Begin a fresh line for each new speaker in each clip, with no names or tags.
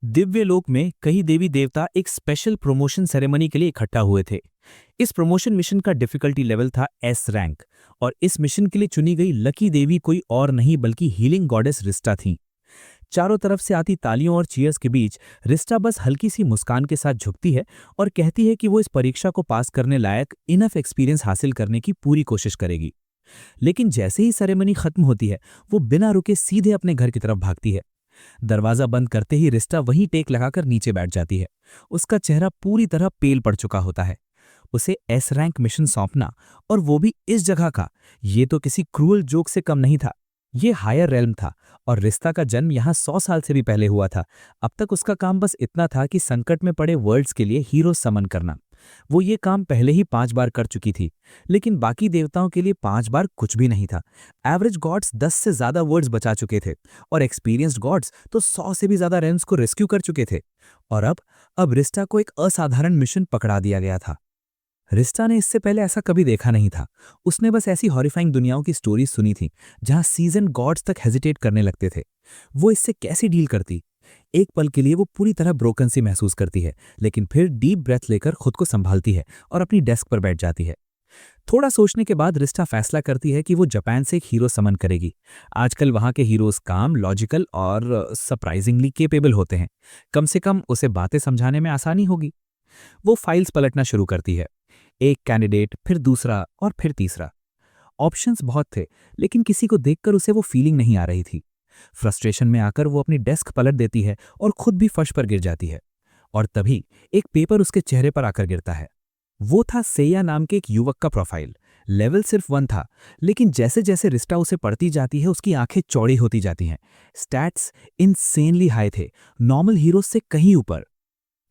दिव्य लोक में कई देवी देवता एक स्पेशल प्रमोशन सेरेमनी के लिए इकट्ठा हुए थे। इस प्रमोशन मिशन का डिफिकल्टी लेवल था एस रैंक। और इस मिशन के लिए चुनी गई लकी देवी कोई और नहीं बल्कि हीलिंग गॉडेस रिस्टा थीं। चारों तरफ से आती तालियों और चीयर्स के बीच रिस्टा बस हल्की सी मुस्कान के साथ झुकती है और कहती है कि वो इस परीक्षा को पास करने लायक इनफ एक्सपीरियंस हासिल करने की पूरी कोशिश करेगी। लेकिन जैसे ही सेरेमनी खत्म होती है, वो बिना रुके सीधे अपने घर की तरफ भागती है। दरवाजा बंद करते ही रिस्टा वहीं टेक लगाकर नीचे बैठ जाती है। उसका चेहरा पूरी तरह पेल पड़ चुका होता है। उसे एस रैंक मिशन सौंपना, और वो भी इस जगह का, ये तो किसी क्रूअल जोक से कम नहीं था। ये हायर रेल्म था और रिस्ता का जन्म यहाँ 100 साल से भी पहले हुआ था। अब तक उसका काम बस इतना था कि संकट में पड़े वर्ल्ड्स के लिए हीरो समन करना। वो ये काम पहले ही 5 बार कर चुकी थी, लेकिन बाकी देवताओं के लिए 5 बार कुछ भी नहीं था। एवरेज गॉड्स 10 से ज्यादा वर्ड्स बचा चुके थे, और एक्सपीरियंस्ड गॉड्स तो 100 से भी ज्यादा रेल्म्स को रेस्क्यू कर चुके थे। और अब रिस्टा को एक असाधारण मिशन पकड़ा दिया गया था। रिस्टा ने इससे पहले ऐसा कभी देखा नहीं था। उसने बस ऐसी हॉरिफाइंग दुनियाओं की स्टोरीज सुनी थी जहां सीजन गॉड्स तक हेजिटेट करने लगते थे। वो इससे कैसे डील करती? एक पल के लिए वो पूरी तरह ब्रोकन सी महसूस करती है, लेकिन फिर डीप ब्रेथ लेकर खुद को संभालती है और अपनी डेस्क पर बैठ जाती है। थोड़ा सोचने के बाद रिस्टा फैसला करती है कि वो जापान से एक हीरो समन करेगी। आजकल वहां के हीरोज काम, लॉजिकल और सरप्राइजिंगली केपेबल होते हैं। कम से कम उसे बातें समझाने में आसानी होगी। वो फाइल्स पलटना शुरू करती है। एक कैंडिडेट, फिर दूसरा और फिर तीसरा। ऑप्शंस बहुत थे, लेकिन किसी को देखकर उसे वो फीलिंग नहीं आ रही थी। फ्रस्ट्रेशन में आकर वो अपनी डेस्क पलट देती है और खुद भी फर्श पर गिर जाती है। और तभी एक पेपर उसके चेहरे पर आकर गिरता है। वो था सेया नाम के एक युवक का प्रोफाइल। लेवल सिर्फ 1 था, लेकिन जैसे जैसे रिस्टा उसे पढ़ती जाती है, उसकी आंखें चौड़ी होती जाती हैं। स्टैट्स इनसेनली हाई थे, नॉर्मल हीरोज से कहीं ऊपर।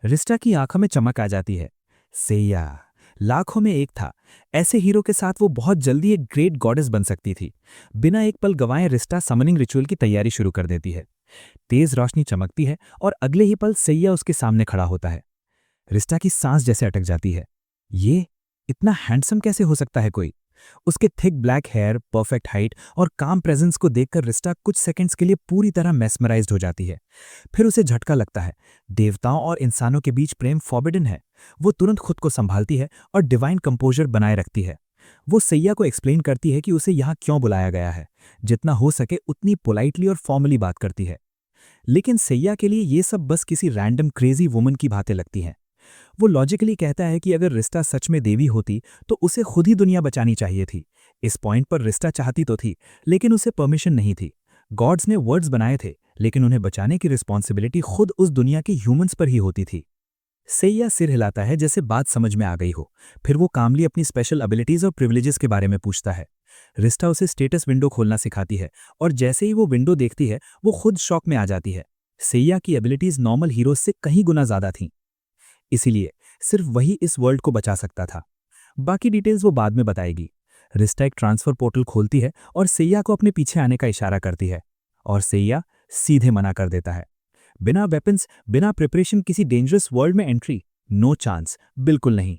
रिस्टा की आंखों में चमक आ जाती है। सेया लाखों में एक था। ऐसे हीरो के साथ वो बहुत जल्दी एक ग्रेट गॉडेस बन सकती थी। बिना एक पल गंवाए रिस्टा समनिंग रिचुअल की तैयारी शुरू कर देती है। तेज रोशनी चमकती है और अगले ही पल सैया उसके सामने खड़ा होता है। रिस्टा की सांस जैसे अटक जाती है। ये इतना हैंडसम कैसे हो सकता है कोई? उसके thick black hair, perfect height और काम प्रेजेंस को देखकर रिस्टा कुछ सेकंड्स के लिए पूरी तरह मेस्मराइज्ड हो जाती है। फिर उसे झटका लगता है। देवताओं और इंसानों के बीच प्रेम फॉरबिडन है। वो तुरंत खुद को संभालती है और डिवाइन कंपोजर बनाए रखती है। वो सैया को एक्सप्लेन करती है कि उसे यहाँ क्यों बुलाया गया है। जितना हो सके उतनी पोलाइटली और फॉर्मली बात करती है। लेकिन सैया के लिए ये सब बस किसी रैंडम क्रेजी वुमन की बातें लगती हैं। वो लॉजिकली कहता है कि अगर रिस्टा सच में देवी होती तो उसे खुद ही दुनिया बचानी चाहिए थी। इस पॉइंट पर रिस्टा चाहती तो थी, लेकिन उसे परमिशन नहीं थी। गॉड्स ने वर्ड्स बनाए थे, लेकिन उन्हें बचाने की रिस्पॉन्सिबिलिटी खुद उस दुनिया के ह्यूमंस पर ही होती थी। सैया सिर हिलाता है जैसे बात समझ में आ गई हो। फिर वो कामली अपनी स्पेशल एबिलिटीज और प्रिविलेजेस के बारे में पूछता है। रिस्टा उसे स्टेटस विंडो खोलना सिखाती है, और जैसे ही वो विंडो देखती है, वो खुद शॉक में आ जाती है। सैया की एबिलिटीज नॉर्मल हीरोज से कहीं गुना ज्यादा थीं। इसीलिए सिर्फ वही इस वर्ल्ड को बचा सकता था। बाकी डिटेल्स वो बाद में बताएगी। रिस्टा एक ट्रांसफर पोर्टल खोलती है और सैया को अपने पीछे आने का इशारा करती है, और सैया सीधे मना कर देता है। बिना वेपन्स, बिना प्रिपरेशन किसी डेंजरस वर्ल्ड में एंट्री, नो चांस, बिल्कुल नहीं।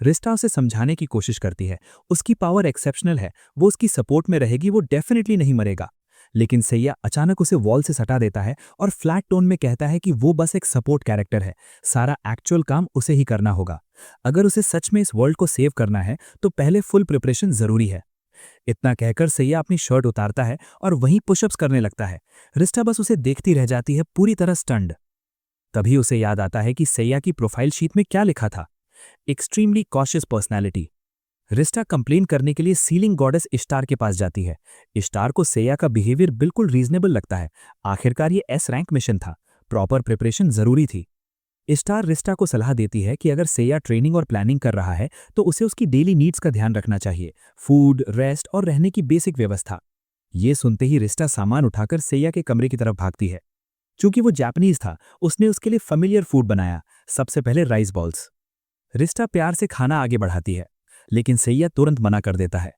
रिस्टा उसे समझाने की कोशिश करती है। उसकी पावर एक्सेप्शनल है, वो उसकी सपोर्ट में रहेगी, वो डेफिनेटली नहीं मरेगा। लेकिन सैया अचानक उसे वॉल से सटा देता है और फ्लैट टोन में कहता है कि वो बस एक सपोर्ट कैरेक्टर है, सारा एक्चुअल काम उसे ही करना होगा। अगर उसे सच में इस वर्ल्ड को सेव करना है तो पहले फुल प्रिपरेशन जरूरी है। इतना कहकर सैया अपनी शर्ट उतारता है और वहीं पुशअप्स करने लगता है। रिस्टा बस उसे देखती रह जाती है, पूरी तरह स्टन्ड। तभी उसे याद आता है कि सैया की प्रोफाइल शीट में क्या लिखा था। Extremely cautious personality. Rizta complain करने के लिए सीलिंग गॉडेस इश्तार के पास जाती है। इश्तार को सैया का बिहेवियर बिल्कुल रीजनेबल लगता है। आखिरकार ये एस रैंक मिशन था, प्रॉपर प्रिपरेशन जरूरी थी। इश्तार रिस्टा को सलाह देती है कि अगर सैया ट्रेनिंग और प्लानिंग कर रहा है तो उसे उसकी डेली नीड्स का ध्यान रखना चाहिए, फूड, रेस्ट और रहने की बेसिक व्यवस्था। ये सुनते ही रिस्टा सामान उठाकर सैया के कमरे की तरफ भागती है। चूंकि वो जापानीज था, उसने उसके लिए फेमिलियर फूड बनाया, सबसे पहले राइस बॉल्स। रिस्टा प्यार से खाना आगे बढ़ाती है, लेकिन सैया तुरंत मना कर देता है।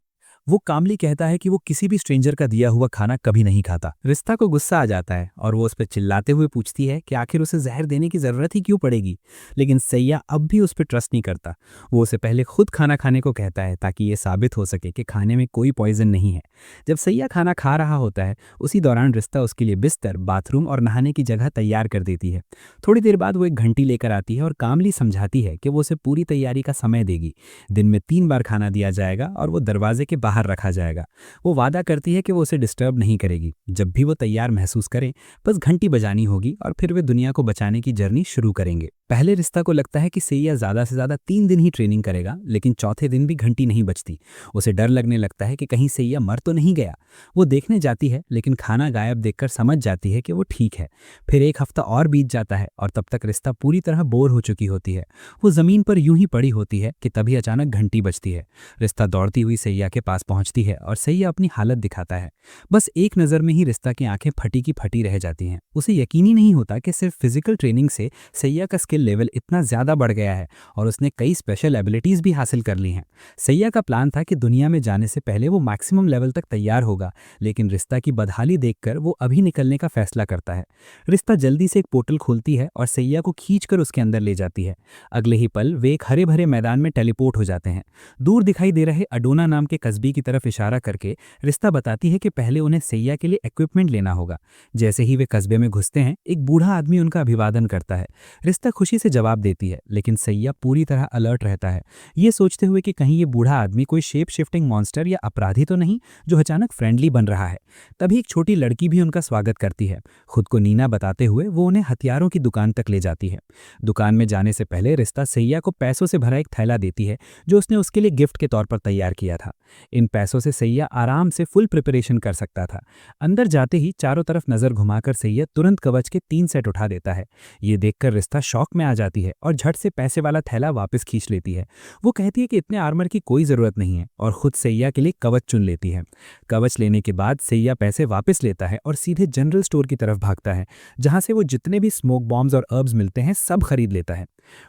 वो कामली कहता है कि वो किसी भी स्ट्रेंजर का दिया हुआ खाना कभी नहीं खाता। रिश्ता को गुस्सा आ जाता है और वो उस पर चिल्लाते हुए पूछती है कि आखिर उसे जहर देने की जरूरत ही क्यों पड़ेगी। लेकिन सैया अब भी उस पर ट्रस्ट नहीं करता। वो उसे पहले खुद खाना खाने को कहता है ताकि ये साबित हो सके कि खाने में कोई पॉइजन नहीं है। जब सैया खाना खा रहा होता है उसी दौरान रिश्ता उसके लिए बिस्तर, बाथरूम और नहाने की जगह तैयार कर देती है। थोड़ी देर बाद वो एक घंटी लेकर आती है और कामली समझाती है कि वो उसे पूरी तैयारी का समय देगी। दिन में 3 बार खाना दिया जाएगा और वो दरवाजे के बाहर रखा जाएगा। वो वादा करती है कि वो उसे डिस्टर्ब नहीं करेगी। जब भी वो तैयार महसूस करें बस घंटी बजानी होगी और फिर वे दुनिया को बचाने की जर्नी शुरू करेंगे। पहले रिश्ता को लगता है कि सैया ज़्यादा से ज़्यादा 3 दिन ही ट्रेनिंग करेगा, लेकिन चौथे दिन भी घंटी नहीं बजती। उसे डर लगने लगता है कि कहीं सैया मर तो नहीं गया। वो देखने जाती है लेकिन खाना गायब देखकर समझ जाती है कि वो ठीक है। फिर एक हफ्ता और बीत जाता है और तब तक रिश्ता पूरी तरह बोर हो चुकी होती है। वो ज़मीन पर यूं ही पड़ी होती है कि तभी अचानक घंटी बजती है। रिश्ता दौड़ती हुई सैया के पास पहुंचती है और सैया अपनी हालत दिखाता है। बस एक नज़र में ही रिश्ता की आंखें फटी की फटी रह जाती हैं। उसे यकीन ही नहीं होता कि सिर्फ फिजिकल ट्रेनिंग से सैया का स्किल लेवल इतना ज़्यादा बढ़ गया है और उसने कई स्पेशल एबिलिटीज़ भी हासिल कर ली हैं। सैया का प्लान था कि दुनिया में जाने से पहले वो मैक्सिमम लेवल तक तैयार होगा, लेकिन रिश्ता की बदहाली देखकर वो अभी निकलने का फैसला करता है। रिश्ता जल्दी से एक पोर्टल खोलती है और सैया को खींचकर उसके अंदर ले जाती है। अगले ही पल वे एक हरे भरे मैदान में टेलीपोर्ट हो जाते हैं। दूर दिखाई दे रहे अडोना नाम के कस्बे की तरफ इशारा करके रिश्ता बताती है कि पहले उन्हें सैया के लिए इक्विपमेंट लेना होगा। जैसे ही वे कस्बे में घुसते हैं एक बूढ़ा आदमी उनका अभिवादन करता है। रिश्ता खुशी से जवाब देती है, लेकिन सैया पूरी तरह अलर्ट रहता है, ये सोचते हुए कि कहीं ये बूढ़ा आदमी कोई शेप शिफ्टिंग मॉन्स्टर या अपराधी तो नहीं जो अचानक फ्रेंडली बन रहा है। तभी एक छोटी लड़की भी उनका स्वागत करती है। खुद को नीना बताते हुए वो उन्हें हथियारों की दुकान तक ले जाती है। दुकान में जाने से पहले रिश्ता सैया को पैसों से भरा एक थैला देती है जो उसने उसके लिए गिफ्ट के तौर पर तैयार किया था। इन पैसों से सैया आराम से फुल प्रिपरेशन कर सकता था। अंदर जाते ही चारों तरफ नजर घुमाकर सैया तुरंत कवच के 3 सेट उठा देता है। ये देखकर रिश्ता शॉक में आ जाती है और झट से पैसे वाला थैला वापस खींच लेती है। वो कहती है कि इतने आर्मर की कोई जरूरत नहीं है और खुद सैया के लिए कवच चुन लेती है। कवच लेने के बाद सैया पैसे वापस लेता है और सीधे जनरल स्टोर की तरफ भागता है, जहां से वो जितने भी स्मोक बॉम्ब्स और अर्ब्स मिलते हैं सब खरीद लेता है।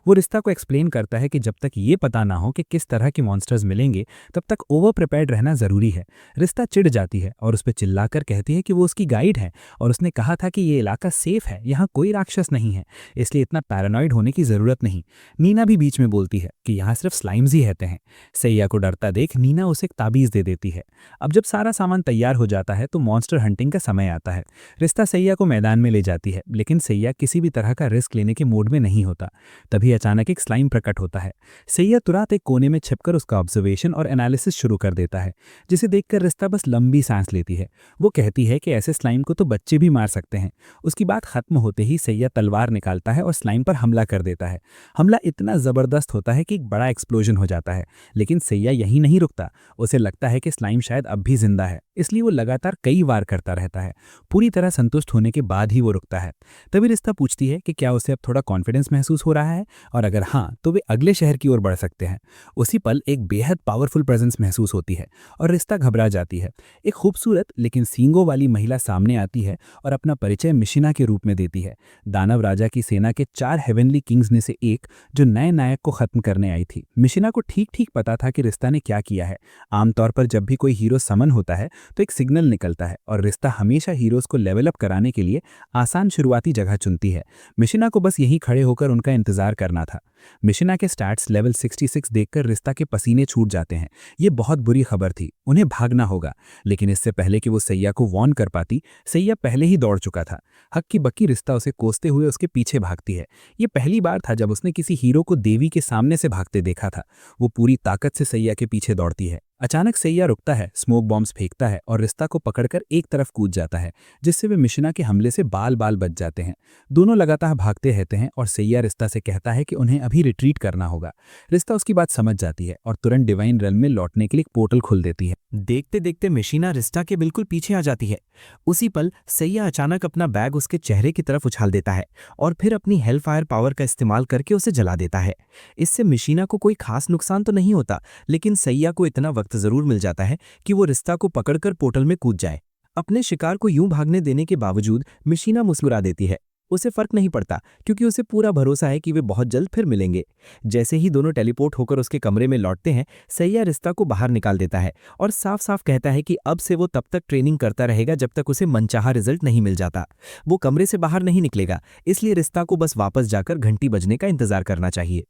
वो रिश्ता को एक्सप्लेन करता है कि जब तक ये पता ना हो कि किस तरह के मॉन्स्टर्स मिलेंगे तब तक ओवर प्रिपेयर्ड रहना जरूरी है। रिश्ता चिढ़ जाती है और उस पर चिल्लाकर कहती है कि वो उसकी गाइड है और उसने कहा था कि ये इलाका सेफ है, यहाँ कोई राक्षस नहीं है, इसलिए इतना पैरानॉइड होने की जरूरत नहीं। नीना भी बीच में बोलती है कि यहाँ सिर्फ स्लाइम्स ही रहते हैं। सैया को डरता देख नीना उसे एक ताबीज दे देती है। अब जब सारा सामान तैयार हो जाता है तो मॉन्स्टर हंटिंग का समय आता है। रिश्ता सैया को मैदान में ले जाती है, लेकिन सैया किसी भी तरह का रिस्क लेने के मूड में नहीं होता। तभी अचानक एक स्लाइम प्रकट होता है। सैया तुरंत एक कोने में छिपकर उसका ऑब्जर्वेशन और एनालिसिस शुरू कर देता है, जिसे देखकर रिश्ता बस लंबी सांस लेती है। वो कहती है कि ऐसे स्लाइम को तो बच्चे भी मार सकते हैं। उसकी बात खत्म होते ही सैया तलवार निकालता है और स्लाइम पर हमला कर देता है। हमला इतना जबरदस्त होता है कि एक बड़ा एक्सप्लोजन हो जाता है, लेकिन सैया यहीं नहीं रुकता। उसे लगता है कि स्लाइम शायद अब भी जिंदा है, इसलिए वो लगातार कई वार करता रहता है। पूरी तरह संतुष्ट होने के बाद ही वो रुकता है। तभी रिश्ता पूछती है कि क्या उसे अब थोड़ा कॉन्फिडेंस महसूस हो रहा है और अगर हाँ तो वे अगले शहर की ओर बढ़ सकते हैं। उसी पल एक बेहद पावरफुल प्रेजेंस महसूस होती है और रिश्ता घबरा जाती है। एक खूबसूरत लेकिन सींगों वाली महिला सामने आती है और अपना परिचय मिशिना के रूप में देती है, दानव राजा की सेना के 4 हेवनली किंग्स में से एक जो नए नायक को खत्म करने आई थी। मिशिना को ठीक ठीक पता था कि रिश्ता ने क्या किया है। आमतौर पर जब भी कोई हीरो समन होता है तो एक सिग्नल निकलता है और रिश्ता हमेशा हीरोज को लेवल अप कराने के लिए आसान शुरुआती जगह चुनती है। मिशिना को बस यहीं खड़े होकर उनका इंतजार करना था। मिशिना के स्टैट्स लेवल 66 देखकर रिश्ता के पसीने छूट जाते हैं। ये बहुत बुरी खबर थी, उन्हें भागना होगा। लेकिन इससे पहले कि वो सैया को वॉर्न कर पाती, सैया पहले ही दौड़ चुका था। हक्की बक्की रिश्ता उसे कोसते हुए उसके पीछे भागती है। ये पहली बार था जब उसने किसी हीरो को देवी के सामने से भागते देखा था। वो पूरी ताकत से सैया के पीछे दौड़ती है। अचानक सैया रुकता है, स्मोक बॉम्ब्स फेंकता है और रिश्ता को पकड़कर एक तरफ कूद जाता है, जिससे वे मिशिना के हमले से बाल बाल बच जाते हैं। दोनों लगातार भागते रहते हैं और सैया रिश्ता से कहता है कि उन्हें अभी रिट्रीट करना होगा। रिश्ता उसकी बात समझ जाती है और तुरंत डिवाइन रेल्म में लौटने के लिए एक पोर्टल खोल देती है। देखते देखते मिशिना रिश्ता के बिल्कुल पीछे आ जाती है। उसी पल सैया अचानक अपना बैग उसके चेहरे की तरफ उछाल देता है और फिर अपनी हेलफायर पावर का इस्तेमाल करके उसे जला देता है। इससे मिशिना को कोई खास नुकसान तो नहीं होता, लेकिन सैया को इतना वक्त जरूर मिल जाता है कि वो रिश्ता को पकड़कर पोर्टल में कूद जाए। अपने शिकार को यूं भागने देने के बावजूद मिशिना मुस्कुरा देती है। उसे फर्क नहीं पड़ता क्योंकि उसे पूरा भरोसा है कि वे बहुत जल्द फिर मिलेंगे। जैसे ही दोनों टेलीपोर्ट होकर उसके कमरे में लौटते हैं, सैया रिश्ता को बाहर निकाल देता है और साफ साफ कहता है कि अब से वो तब तक ट्रेनिंग करता रहेगा जब तक उसे मनचाहा रिजल्ट नहीं मिल जाता। वो कमरे से बाहर नहीं निकलेगा, इसलिए रिश्ता को बस वापस जाकर घंटी बजने का इंतजार करना चाहिए।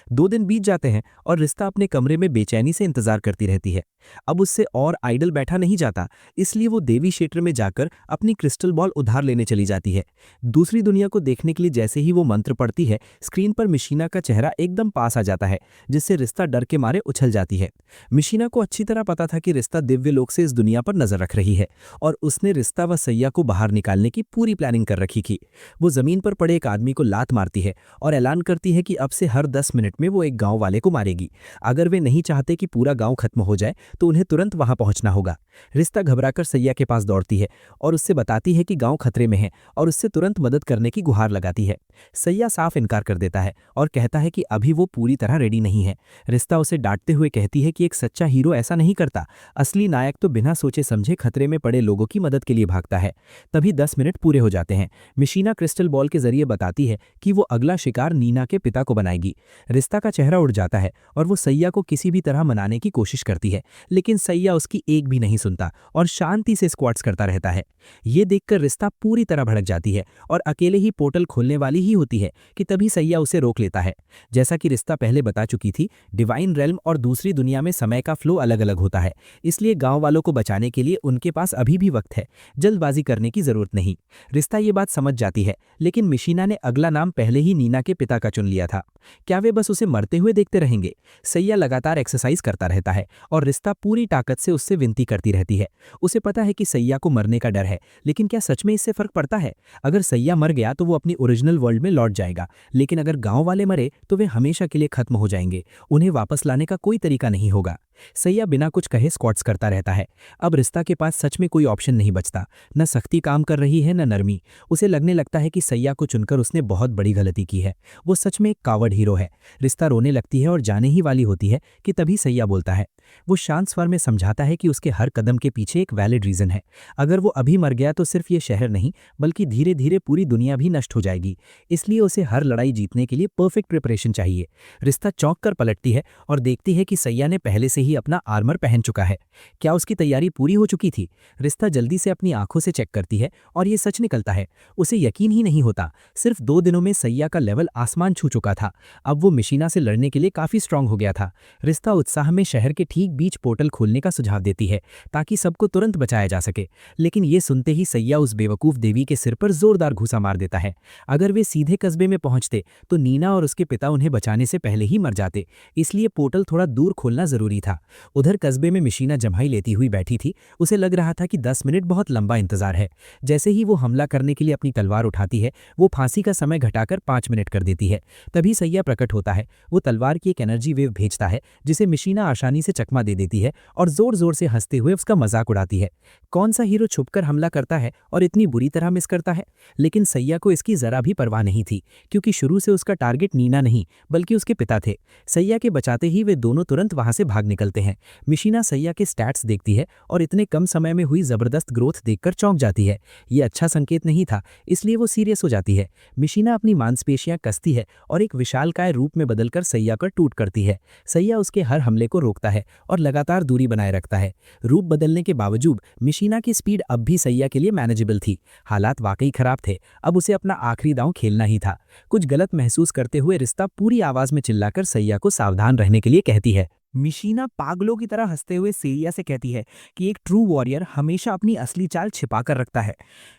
2 दिन बीत जाते हैं और रिश्ता अपने कमरे में बेचैनी से इंतजार करती रहती है। अब उससे और आइडल बैठा नहीं जाता, इसलिए वो देवी क्षेत्र में जाकर अपनी क्रिस्टल बॉल उधार लेने चली जाती है। दूसरी दुनिया को देखने के लिए जैसे ही वो मंत्र पढ़ती है, स्क्रीन पर मिशीना का चेहरा एकदम पास आ जाता है, जिससे रिश्ता डर के मारे उछल जाती है। मिशीना को अच्छी तरह पता था कि रिश्ता दिव्य लोक से इस दुनिया पर नजर रख रही है और उसने रिश्ता व सैया को बाहर निकालने की पूरी प्लानिंग कर रखी थी। वो जमीन पर पड़े एक आदमी को लात मारती है और ऐलान करती है कि अब से हर 10 मिनट में वो एक गांव वाले को मारेगी। अगर वे नहीं चाहते कि पूरा गांव खत्म हो जाए तो उन्हें तुरंत वहां पहुंचना होगा। रिश्ता घबराकर सैया के पास दौड़ती है और उससे बताती है कि गांव खतरे में है और उससे तुरंत मदद करने की गुहार लगाती है। सैया साफ इनकार कर देता है और कहता है कि अभी वो पूरी तरह रेडी नहीं है। रिश्ता उसे डांटते हुए कहती है कि एक सच्चा हीरो ऐसा नहीं करता, असली नायक तो बिना सोचे समझे खतरे में पड़े लोगों की मदद के लिए भागता है। तभी 10 मिनट पूरे हो जाते हैं। मिशीना क्रिस्टल बॉल के जरिए बताती है कि वो अगला शिकार नीना के पिता को बनाएगी। रिश्ता का चेहरा उड़ जाता है और वो सैया को किसी भी तरह मनाने की कोशिश करती है, लेकिन सैया उसकी एक भी नहीं सुनता और शांति से स्क्वाट्स करता रहता है। ये देखकर रिश्ता पूरी तरह भड़क जाती है और अकेले ही पोर्टल खोलने वाली ही होती है कि तभी सैया उसे रोक लेता है। जैसा कि रिश्ता पहले बता चुकी थी, डिवाइन रेल्म और दूसरी दुनिया में समय का फ्लो अलग अलग होता है, इसलिए गांव वालों को बचाने के लिए उनके पास अभी भी वक्त है, जल्दबाजी करने की जरूरत नहीं। रिश्ता ये बात समझ जाती है, लेकिन मिशीना ने अगला नाम पहले ही नीना के पिता का चुन लिया था। क्या वे बस उसे मरते हुए देखते रहेंगे? सैया लगातार एक्सरसाइज करता रहता है और रिश्ता पूरी ताकत से उससे विनती करती रहती है। उसे पता है कि सैया को मरने का डर है, लेकिन क्या सच में इससे फर्क पड़ता है? अगर सैया मर गया तो वो अपनी ओरिजिनल वर्ल्ड में लौट जाएगा, लेकिन अगर गांव वाले मरे तो वे हमेशा के लिए खत्म हो जाएंगे। उन्हें वापस लाने का कोई तरीका नहीं होगा। सैया बिना कुछ कहे स्क्वाट्स करता रहता है। अब रिश्ता के पास सच में कोई ऑप्शन नहीं बचता। न सख्ती काम कर रही है न नरमी। उसे लगने लगता है कि सैया को चुनकर उसने बहुत बड़ी गलती की है। वो सच में एक कावर्ड हीरो है। रिश्ता रोने लगती है और जाने ही वाली होती है कि तभी सैया बोलता है। वो शांत स्वर में समझाता है कि उसके हर कदम के पीछे एक वैलिड रीजन है। अगर वो अभी मर गया तो सिर्फ ये शहर नहीं बल्कि धीरे धीरे पूरी दुनिया भी नष्ट हो जाएगी। इसलिए उसे हर लड़ाई जीतने के लिए परफेक्ट प्रिपरेशन चाहिए। रिश्ता चौंक कर पलटती है और देखती है कि सैया ने पहले से ही अपना आर्मर पहन चुका है। क्या उसकी तैयारी पूरी हो चुकी थी? रिश्ता जल्दी से अपनी आंखों से चेक करती है और ये सच निकलता है। उसे यकीन ही नहीं होता। सिर्फ 2 दिनों में सैया का लेवल आसमान छू चुका था। अब वो मिशीना से लड़ने के लिए काफी स्ट्रांग हो गया था। रिश्ता उत्साह में शहर के ठीक बीच पोर्टल खोलने का सुझाव देती है ताकि सबको तुरंत बचाया जा सके, लेकिन ये सुनते ही सैया उस बेवकूफ देवी के सिर पर जोरदार घूंसा मार देता है। अगर वे सीधे कस्बे में पहुंचते तो नीना और उसके पिता उन्हें बचाने से पहले ही मर जाते, इसलिए पोर्टल थोड़ा दूर खोलना जरूरी था। उधर कस्बे में मिशीना जम्हाई लेती हुई बैठी थी। उसे लग रहा था कि 10 मिनट बहुत लंबा इंतजार है। जैसे ही वो हमला करने के लिए अपनी तलवार उठाती है, वो फांसी का समय घटाकर 5 मिनट कर देती है। तभी सैया प्रकट होता है। वो तलवार की एक एनर्जी वेव भेजता है जिसे मिशीना आसानी से चकमा दे देती है और जोर जोर से हंसते हुए उसका मजाक उड़ाती है। कौन सा हीरो छुपकर हमला करता है और इतनी बुरी तरह मिस करता है? लेकिन सैया को इसकी जरा भी परवाह नहीं थी, क्योंकि शुरू से उसका टारगेट नीना नहीं बल्कि उसके पिता थे। सैया के बचाते ही वे दोनों तुरंत वहां से भाग निकलते हैं। मिशीना सैया के स्टैट्स देखती है और इतने कम समय में हुई जबरदस्त ग्रोथ देखकर चौंक जाती है। ये अच्छा संकेत नहीं था, इसलिए वो सीरियस हो जाती है। मिशीना अपनी मांसपेशियां कसती है और एक विशालकाय रूप में बदलकर सैया पर टूट करती है। सैया उसके हर हमले को रोकता है और लगातार दूरी बनाए रखता है। रूप बदलने के बावजूद मिशीना की स्पीड अब भी सैया के लिए मैनेजेबल थी। हालात वाकई खराब थे। अब उसे अपना आखिरी दांव खेलना ही था। कुछ गलत महसूस करते हुए रिश्ता पूरी आवाज में चिल्लाकर सैया को सावधान रहने के लिए कहती है। मिशीना पागलों की तरह हंसते हुए सैया से कहती है कि एक ट्रू वॉरियर हमेशा अपनी असली चाल छिपा कर रखता है।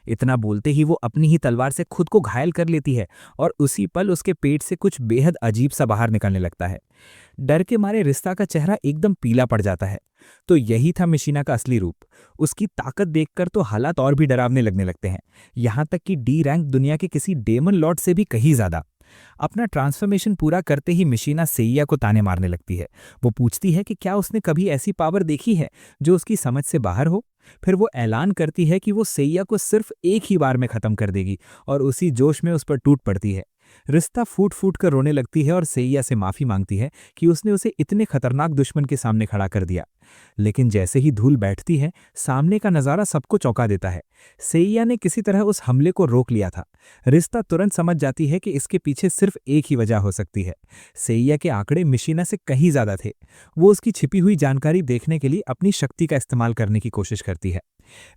इतना बोलते ही वो अपनी ही तलवार से खुद को घायल कर लेती है और उसी पल उसके पेट से कुछ बेहद अजीब सा बाहर निकलने लगता है। डर के मारे रिश्ता का चेहरा एकदम पीला पड़ जाता है। तो यही था मिशीना का असली रूप। उसकी ताकत देखकर तो हालात और भी डरावने लगने लगते हैं, यहाँ तक कि डी रैंक दुनिया के किसी डेमन लॉर्ड से भी कहीं ज्यादा। अपना ट्रांसफॉर्मेशन पूरा करते ही मिशीना सैया को ताने मारने लगती है। वो पूछती है कि क्या उसने कभी ऐसी पावर देखी है जो उसकी समझ से बाहर हो। फिर वो ऐलान करती है कि वो सैया को सिर्फ एक ही बार में खत्म कर देगी और उसी जोश में उस पर टूट पड़ती है। रिश्ता फूट फूट कर रोने लगती है और सैया से माफी मांगती है कि उसने उसे इतने खतरनाक दुश्मन के सामने खड़ा कर दिया। लेकिन जैसे ही धूल बैठती है, सामने का नज़ारा सबको चौंका देता है। सेइया ने किसी तरह उस हमले को रोक लिया था। रिश्ता तुरंत समझ जाती है कि इसके पीछे सिर्फ एक ही वजह हो सकती है। सेइया के आंकड़े मिशीना से कहीं ज्यादा थे। वो उसकी छिपी हुई जानकारी देखने के लिए अपनी शक्ति का इस्तेमाल करने की कोशिश करती है।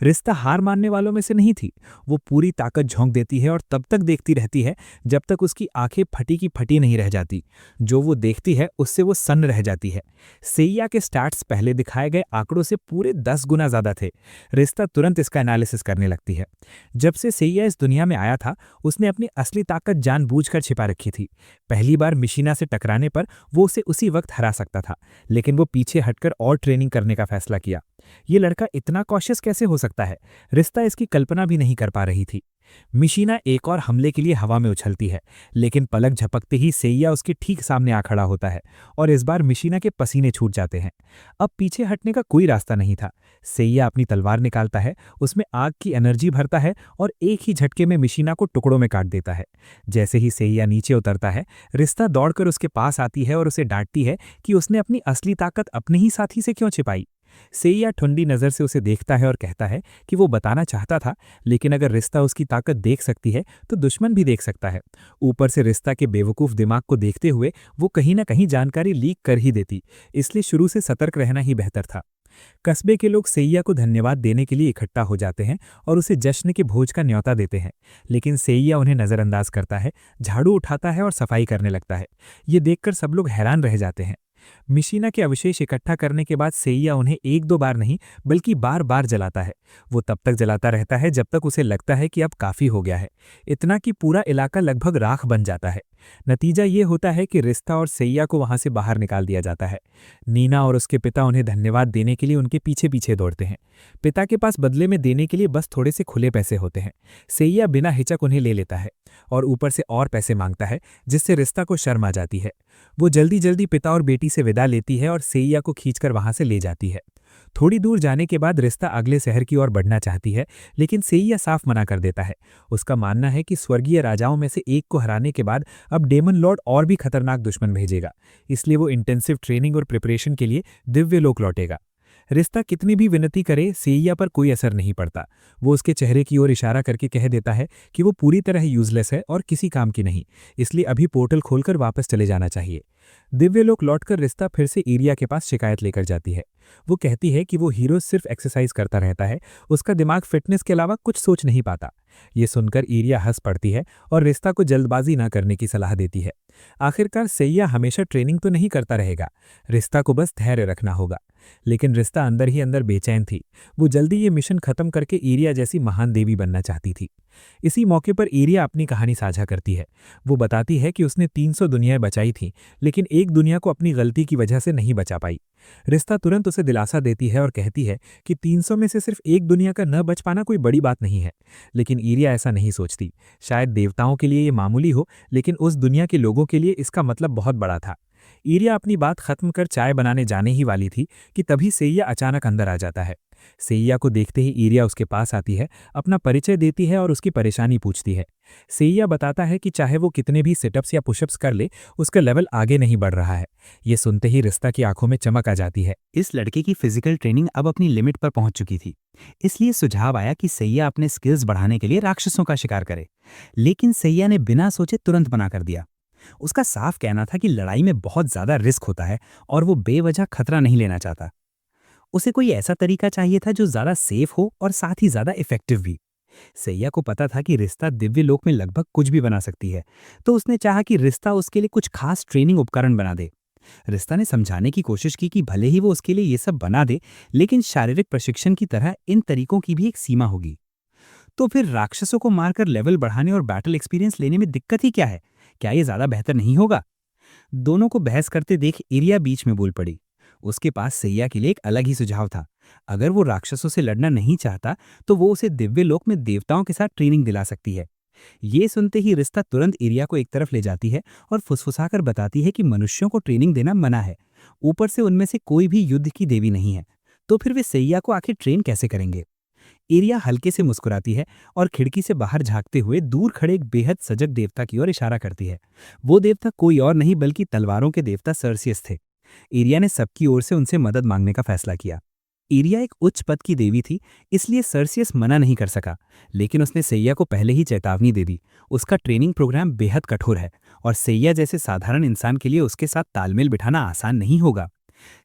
रिश्ता हार मानने वालों में से नहीं थी। वो पूरी ताकत झोंक देती है और तब तक देखती रहती है जब तक उसकी आंखें फटी की फटी नहीं रह जाती। जो वो देखती है उससे वो सन्न रह जाती है। सेइया के स्टैट्स पहले दिखाए गए आंकड़ों से पूरे 10 गुना ज्यादा थे। रिश्ता तुरंत इसका एनालिसिस करने लगती है। जब से सेइया इस दुनिया में आया था, उसने अपनी असली ताकत जानबूझकर छिपा रखी थी। पहली बार मिशीना से टकराने पर वो उसे उसी वक्त हरा सकता था, लेकिन वो पीछे हटकर और ट्रेनिंग करने का फैसला किया। ये लड़का इतना कॉशियस कैसे हो सकता है? रिश्ता इसकी कल्पना भी नहीं कर पा रही थी। मिशीना एक और हमले के लिए हवा में उछलती है, लेकिन पलक झपकते ही सेइया उसके ठीक सामने आ खड़ा होता है और इस बार मिशीना के पसीने छूट जाते हैं। अब पीछे हटने का कोई रास्ता नहीं था। सेइया अपनी तलवार निकालता है, उसमें आग की एनर्जी भरता है और एक ही झटके में मिशीना को टुकड़ों में काट देता है। जैसे ही सेइया नीचे उतरता है, रिश्ता दौड़कर उसके पास आती है और उसे डांटती है कि उसने अपनी असली ताकत अपने ही साथी से क्यों छिपाई। सेइया ठंडी नजर से उसे देखता है और कहता है कि वो बताना चाहता था, लेकिन अगर रिश्ता उसकी ताकत देख सकती है तो दुश्मन भी देख सकता है। ऊपर से रिश्ता के बेवकूफ दिमाग को देखते हुए वो कहीं ना कहीं जानकारी लीक कर ही देती, इसलिए शुरू से सतर्क रहना ही बेहतर था। कस्बे के लोग सेइया को धन्यवाद देने के लिए इकट्ठा हो जाते हैं और उसे जश्न के भोज का न्योता देते हैं, लेकिन सेइया उन्हें नजरअंदाज करता है, झाड़ू उठाता है और सफाई करने लगता है। ये देखकर सब लोग हैरान रह जाते हैं। मिशीना के अवशेष इकट्ठा करने के बाद सेइया उन्हें एक दो बार नहीं बल्कि बार बार जलाता है। वो तब तक जलाता रहता है जब तक उसे लगता है कि अब काफी हो गया है, इतना कि पूरा इलाका लगभग राख बन जाता है। नतीजा ये होता है कि रिश्ता और सेइया को वहां से बाहर निकाल दिया जाता है। नीना और उसके पिता उन्हें धन्यवाद देने के लिए उनके पीछे पीछे दौड़ते हैं। पिता के पास बदले में देने के लिए बस थोड़े से खुले पैसे होते हैं। सेइया बिना हिचक उन्हें ले लेता है और ऊपर से और पैसे मांगता है, जिससे रिश्ता को शर्म आ जाती है। वो जल्दी जल्दी पिता और बेटी से विदा लेती है और सेइया को खींचकर वहां से ले जाती है। थोड़ी दूर जाने के बाद रिश्ता अगले शहर की ओर बढ़ना चाहती है, लेकिन सेइया साफ मना कर देता है। उसका मानना है कि स्वर्गीय राजाओं में से एक को हराने के बाद अब डेमन लॉर्ड और भी खतरनाक दुश्मन भेजेगा, इसलिए वो इंटेंसिव ट्रेनिंग और प्रिपरेशन के लिए दिव्य लोक लौटेगा। रिश्ता कितनी भी विनती करे, सेइया पर कोई असर नहीं पड़ता। वो उसके चेहरे की ओर इशारा करके कह देता है कि वो पूरी तरह यूजलेस है और किसी काम की नहीं, इसलिए अभी पोर्टल खोलकर वापस चले जाना चाहिए। दिव्यलोक लौटकर रिश्ता फिर से एरिया के पास शिकायत लेकर जाती है। वो कहती है कि वो हीरो सिर्फ एक्सरसाइज करता रहता है, उसका दिमाग फिटनेस के अलावा कुछ सोच नहीं पाता। ये सुनकर एरिया हंस पड़ती है और रिश्ता को जल्दबाजी न करने की सलाह देती है। आखिरकार सेइया हमेशा ट्रेनिंग तो नहीं करता रहेगा, रिश्ता को बस धैर्य रखना होगा। लेकिन रिश्ता अंदर ही अंदर बेचैन थी। वो जल्दी ये मिशन खत्म करके एरिया जैसी महान देवी बनना चाहती थी। इसी मौके पर एरिया अपनी कहानी साझा करती है। वो बताती है कि उसने 300 दुनियाएं बचाई थीं, लेकिन एक दुनिया को अपनी गलती की वजह से नहीं बचा पाई। रिश्ता तुरंत उसे दिलासा देती है और कहती है कि 300 में से सिर्फ एक दुनिया का न बच पाना कोई बड़ी बात नहीं है। लेकिन एरिया ऐसा नहीं सोचती। शायद देवताओं के लिए ये मामूली हो, लेकिन उस दुनिया के लोगों के लिए इसका मतलब बहुत बड़ा था। एरिया अपनी बात खत्म कर चाय बनाने जाने ही वाली थी कि तभी सेइया अचानक अंदर आ जाता है। सेइया को देखते ही एरिया उसके पास आती है, अपना परिचय देती है और उसकी परेशानी पूछती है। सेइया बताता है कि चाहे वो कितने भी सिटअप्स या पुशअप्स कर ले, उसका लेवल आगे नहीं बढ़ रहा है। ये सुनते ही रिश्ता की आंखों में चमक आ जाती है।
इस लड़के की फिजिकल ट्रेनिंग अब अपनी लिमिट पर पहुंच चुकी थी, इसलिए सुझाव आया कि सैया अपने स्किल्स बढ़ाने के लिए राक्षसों का शिकार करे। लेकिन सैया ने बिना सोचे तुरंत मना कर दिया। उसका साफ कहना था कि लड़ाई में बहुत ज्यादा रिस्क होता है और वो बेवजह खतरा नहीं लेना चाहता। उसे कोई ऐसा तरीका चाहिए था जो ज्यादा सेफ हो और साथ ही ज्यादा इफेक्टिव भी। सैया को पता था कि रिश्ता दिव्य लोक में लगभग कुछ भी बना सकती है, तो उसने चाहा कि रिश्ता उसके लिए कुछ खास ट्रेनिंग उपकरण बना दे। रिश्ता ने समझाने की कोशिश की कि भले ही वो उसके लिए ये सब बना दे, लेकिन शारीरिक प्रशिक्षण की तरह इन तरीकों की भी एक सीमा होगी। तो फिर राक्षसों को मारकर लेवल बढ़ाने और बैटल एक्सपीरियंस लेने में दिक्कत ही क्या है? क्या ये ज्यादा बेहतर नहीं होगा? दोनों को बहस करते देख एरिया बीच में बोल पड़ी। उसके पास सैया के लिए एक अलग ही सुझाव था। अगर वो राक्षसों से लड़ना नहीं चाहता, तो वो उसे दिव्य लोक में देवताओं के साथ ट्रेनिंग दिला सकती है। ये सुनते ही रिश्ता तुरंत एरिया को एक तरफ ले जाती है और फुसफुसाकर बताती है कि मनुष्यों को ट्रेनिंग देना मना है। ऊपर से उनमें से कोई भी युद्ध की देवी नहीं है, तो फिर वे सैया को आखिर ट्रेन कैसे करेंगे? एरिया हल्के से मुस्कुराती है और खिड़की से बाहर झांकते हुए दूर खड़े एक बेहद सजग देवता की ओर इशारा करती है। वो देवता कोई और नहीं बल्कि तलवारों के देवता सर्सियस थे। एरिया ने सबकी ओर से उनसे मदद मांगने का फैसला किया। एरिया एक उच्च पद की देवी थी, इसलिए सर्सियस मना नहीं कर सका, लेकिन उसने सैया को पहले ही चेतावनी दे दी। उसका ट्रेनिंग प्रोग्राम बेहद कठोर है और सैया जैसे साधारण इंसान के लिए उसके साथ तालमेल बिठाना आसान नहीं होगा।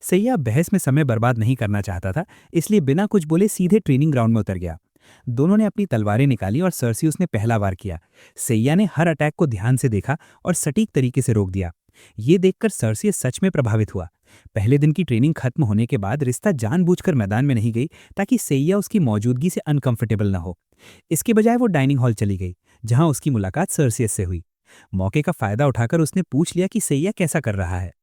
सैया बहस में समय बर्बाद नहीं करना चाहता था, इसलिए बिना कुछ बोले सीधे ट्रेनिंग ग्राउंड में उतर गया। दोनों ने अपनी तलवारें निकाली और सर्सियस ने पहला वार किया। सैया ने हर अटैक को ध्यान से देखा और सटीक तरीके से रोक दिया। ये देखकर सर्सियस सच में प्रभावित हुआ। पहले दिन की ट्रेनिंग खत्म होने के बाद रिश्ता जानबूझकर मैदान में नहीं गई ताकि सैया उसकी मौजूदगी से अनकंफर्टेबल न हो। इसके बजाय वो डाइनिंग हॉल चली गई, जहां उसकी मुलाकात सर्सियस से हुई। मौके का फायदा उठाकर उसने पूछ लिया कि सैया कैसा कर रहा है।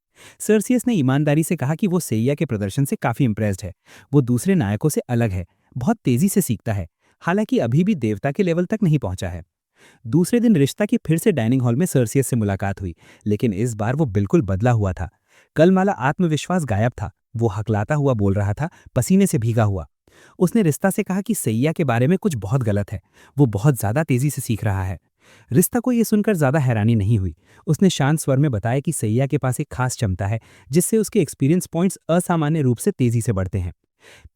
सर्सियस ने ईमानदारी से कहा कि वो सैया के प्रदर्शन से काफी इंप्रेस्ड है। वो दूसरे नायकों से अलग है, बहुत तेजी से सीखता है, हालांकि अभी भी देवता के लेवल तक नहीं पहुंचा है। दूसरे दिन रिश्ता की फिर से डाइनिंग हॉल में सर्सियस से मुलाकात हुई, लेकिन इस बार वो बिल्कुल बदला हुआ था। कल माला आत्मविश्वास गायब था। वो हकलाता हुआ बोल रहा था, पसीने से भीगा हुआ। उसने रिश्ता से कहा कि सैया के बारे में कुछ बहुत गलत है, वो बहुत ज्यादा तेजी से सीख रहा है। रिश्ता को यह सुनकर ज्यादा हैरानी नहीं हुई। उसने शांत स्वर में बताया कि सैया के पास एक खास क्षमता है जिससे उसके एक्सपीरियंस पॉइंट्स असामान्य रूप से तेजी से बढ़ते हैं।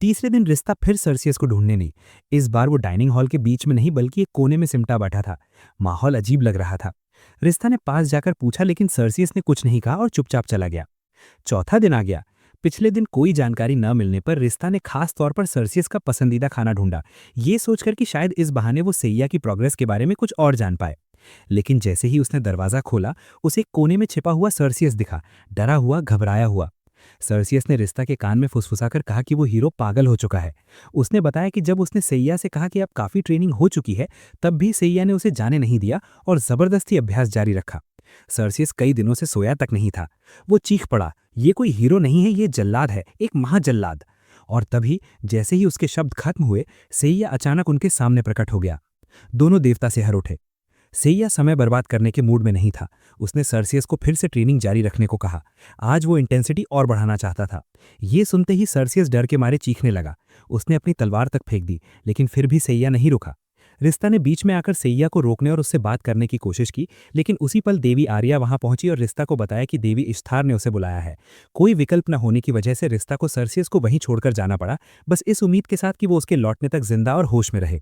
तीसरे दिन रिश्ता फिर सर्सियस को ढूंढने नहीं। इस बार वो डाइनिंग हॉल के बीच में नहीं बल्कि एक कोने में सिमटा बैठा था। माहौल अजीब लग रहा था। रिश्ता ने पास जाकर पूछा, लेकिन सर्सियस ने कुछ नहीं कहा और चुपचाप चला गया। चौथा दिन आ गया। पिछले दिन कोई जानकारी न मिलने पर रिश्ता ने खास तौर पर सर्सियस का पसंदीदा खाना ढूंढा, ये सोचकर कि शायद इस बहाने वो सैया की प्रोग्रेस के बारे में कुछ और जान पाए। लेकिन जैसे ही उसने दरवाजा खोला, उसे एक कोने में छिपा हुआ सर्सियस दिखा, डरा हुआ, घबराया हुआ। सर्सियस ने रिश्ता के कान में फुसफुसाकर कहा कि वो हीरो पागल हो चुका है। उसने बताया कि जब उसने सैया से कहा कि अब काफी ट्रेनिंग हो चुकी है, तब भी सैया ने उसे जाने नहीं दिया और जबरदस्ती अभ्यास जारी रखा। सर्सियस कई दिनों से सोया तक नहीं था। वो चीख पड़ा, ये कोई हीरो नहीं है, ये जल्लाद है, एक महाजल्लाद। और तभी जैसे ही उसके शब्द खत्म हुए, सैया अचानक उनके सामने प्रकट हो गया। दोनों देवता से हर उठे। सैया समय बर्बाद करने के मूड में नहीं था। उसने सर्सियस को फिर से ट्रेनिंग जारी रखने को कहा। आज वो इंटेंसिटी और बढ़ाना चाहता था। ये सुनते ही सर्सियस डर के मारे चीखने लगा। उसने अपनी तलवार तक फेंक दी, लेकिन फिर भी सैया नहीं रुका। रिश्ता ने बीच में आकर सैया को रोकने और उससे बात करने की कोशिश की, लेकिन उसी पल देवी आर्या वहां पहुंची और रिश्ता को बताया कि देवी इश्तार ने उसे बुलाया है। कोई विकल्प न होने की वजह से रिश्ता को सर्सियस को वहीं छोड़कर जाना पड़ा, बस इस उम्मीद के साथ कि वो उसके लौटने तक जिंदा और होश में रहे।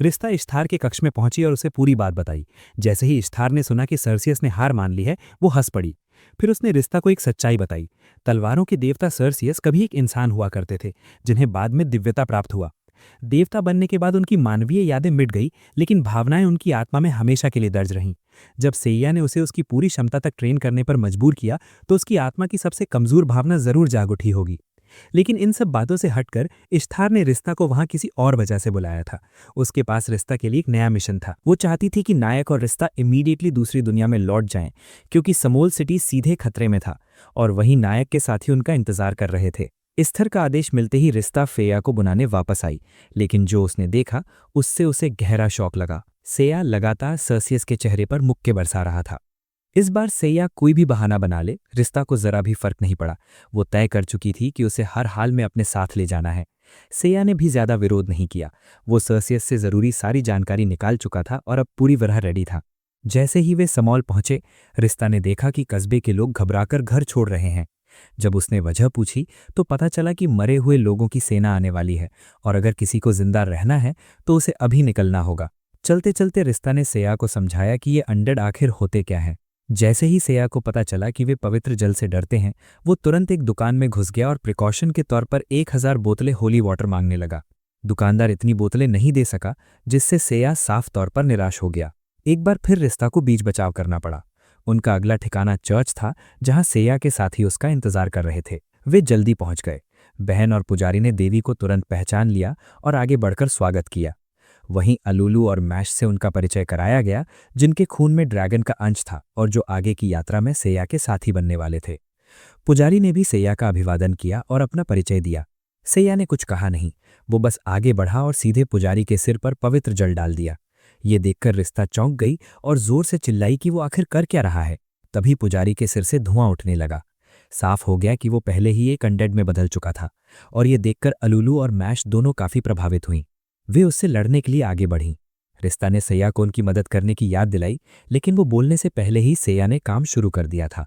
रिश्ता इश्तार के कक्ष में पहुंची और उसे पूरी बात बताई। जैसे ही इश्तार ने सुना कि सर्सियस ने हार मान ली है, वो हंस पड़ी। फिर उसने रिश्ता को एक सच्चाई बताई। तलवारों के देवता सर्सियस कभी एक इंसान हुआ करते थे, जिन्हें बाद में दिव्यता प्राप्त हुआ। देवता बनने के बाद उनकी मानवीय यादें मिट गई, लेकिन भावनाएं उनकी आत्मा में हमेशा के लिए दर्ज रहीं। जब सैया ने उसे उसकी पूरी क्षमता तक ट्रेन करने पर मजबूर किया, तो उसकी आत्मा की सबसे कमजोर भावना जरूर जाग उठी होगी। लेकिन इन सब बातों से हटकर इश्तार ने रिश्ता को वहां किसी और वजह से बुलाया था। उसके पास रिश्ता के लिए एक नया मिशन था। वो चाहती थी कि नायक और रिश्ता इमीडिएटली दूसरी दुनिया में लौट जाएं, क्योंकि समोल सिटी सीधे खतरे में था और वहीं नायक के साथी उनका इंतजार कर रहे थे। इस्थर का आदेश मिलते ही रिश्ता फेया को बुलाने वापस आई, लेकिन जो उसने देखा उससे उसे गहरा शौक लगा। सेया लगातार सर्सियस के चेहरे पर मुक्के बरसा रहा था। इस बार सैया कोई भी बहाना बना ले, रिश्ता को जरा भी फर्क नहीं पड़ा। वो तय कर चुकी थी कि उसे हर हाल में अपने साथ ले जाना है। सैया ने भी ज्यादा विरोध नहीं किया। वो सर्सियस से जरूरी सारी जानकारी निकाल चुका था और अब पूरी तरह रेडी था। जैसे ही वे समौल पहुंचे, रिश्ता ने देखा कि कस्बे के लोग घबराकर घर छोड़ रहे हैं। जब उसने वजह पूछी तो पता चला कि मरे हुए लोगों की सेना आने वाली है और अगर किसी को जिंदा रहना है तो उसे अभी निकलना होगा। चलते चलते रिश्ता ने सैया को समझाया कि ये अंडर आखिर होते क्या है। जैसे ही सैया को पता चला कि वे पवित्र जल से डरते हैं, वो तुरंत एक दुकान में घुस गया और प्रिकॉशन के तौर पर 1000 बोतलें होली वाटर मांगने लगा। दुकानदार इतनी बोतलें नहीं दे सका, जिससे सैया साफ तौर पर निराश हो गया। एक बार फिर रिश्ता को बीच बचाव करना पड़ा। उनका अगला ठिकाना चर्च था, जहां सैया के साथी उसका इंतजार कर रहे थे। वे जल्दी पहुंच गए। बहन और पुजारी ने देवी को तुरंत पहचान लिया और आगे बढ़कर स्वागत किया। वहीं अलूलू और मैश से उनका परिचय कराया गया, जिनके खून में ड्रैगन का अंश था और जो आगे की यात्रा में सैया के साथी बनने वाले थे। पुजारी ने भी सैया का अभिवादन किया और अपना परिचय दिया। सैया ने कुछ कहा नहीं, वो बस आगे बढ़ा और सीधे पुजारी के सिर पर पवित्र जल डाल दिया। ये देखकर रिश्ता चौंक गई और जोर से चिल्लाई कि वो आखिर कर क्या रहा है। तभी पुजारी के सिर से धुआं उठने लगा। साफ हो गया कि वो पहले ही एक अनडेड में बदल चुका था और ये देखकर अलूलू और मैश दोनों काफी प्रभावित हुई। वे उससे लड़ने के लिए आगे बढ़ीं। रिश्ता ने सैया को उनकी मदद करने की याद दिलाई, लेकिन वो बोलने से पहले ही सैया ने काम शुरू कर दिया था।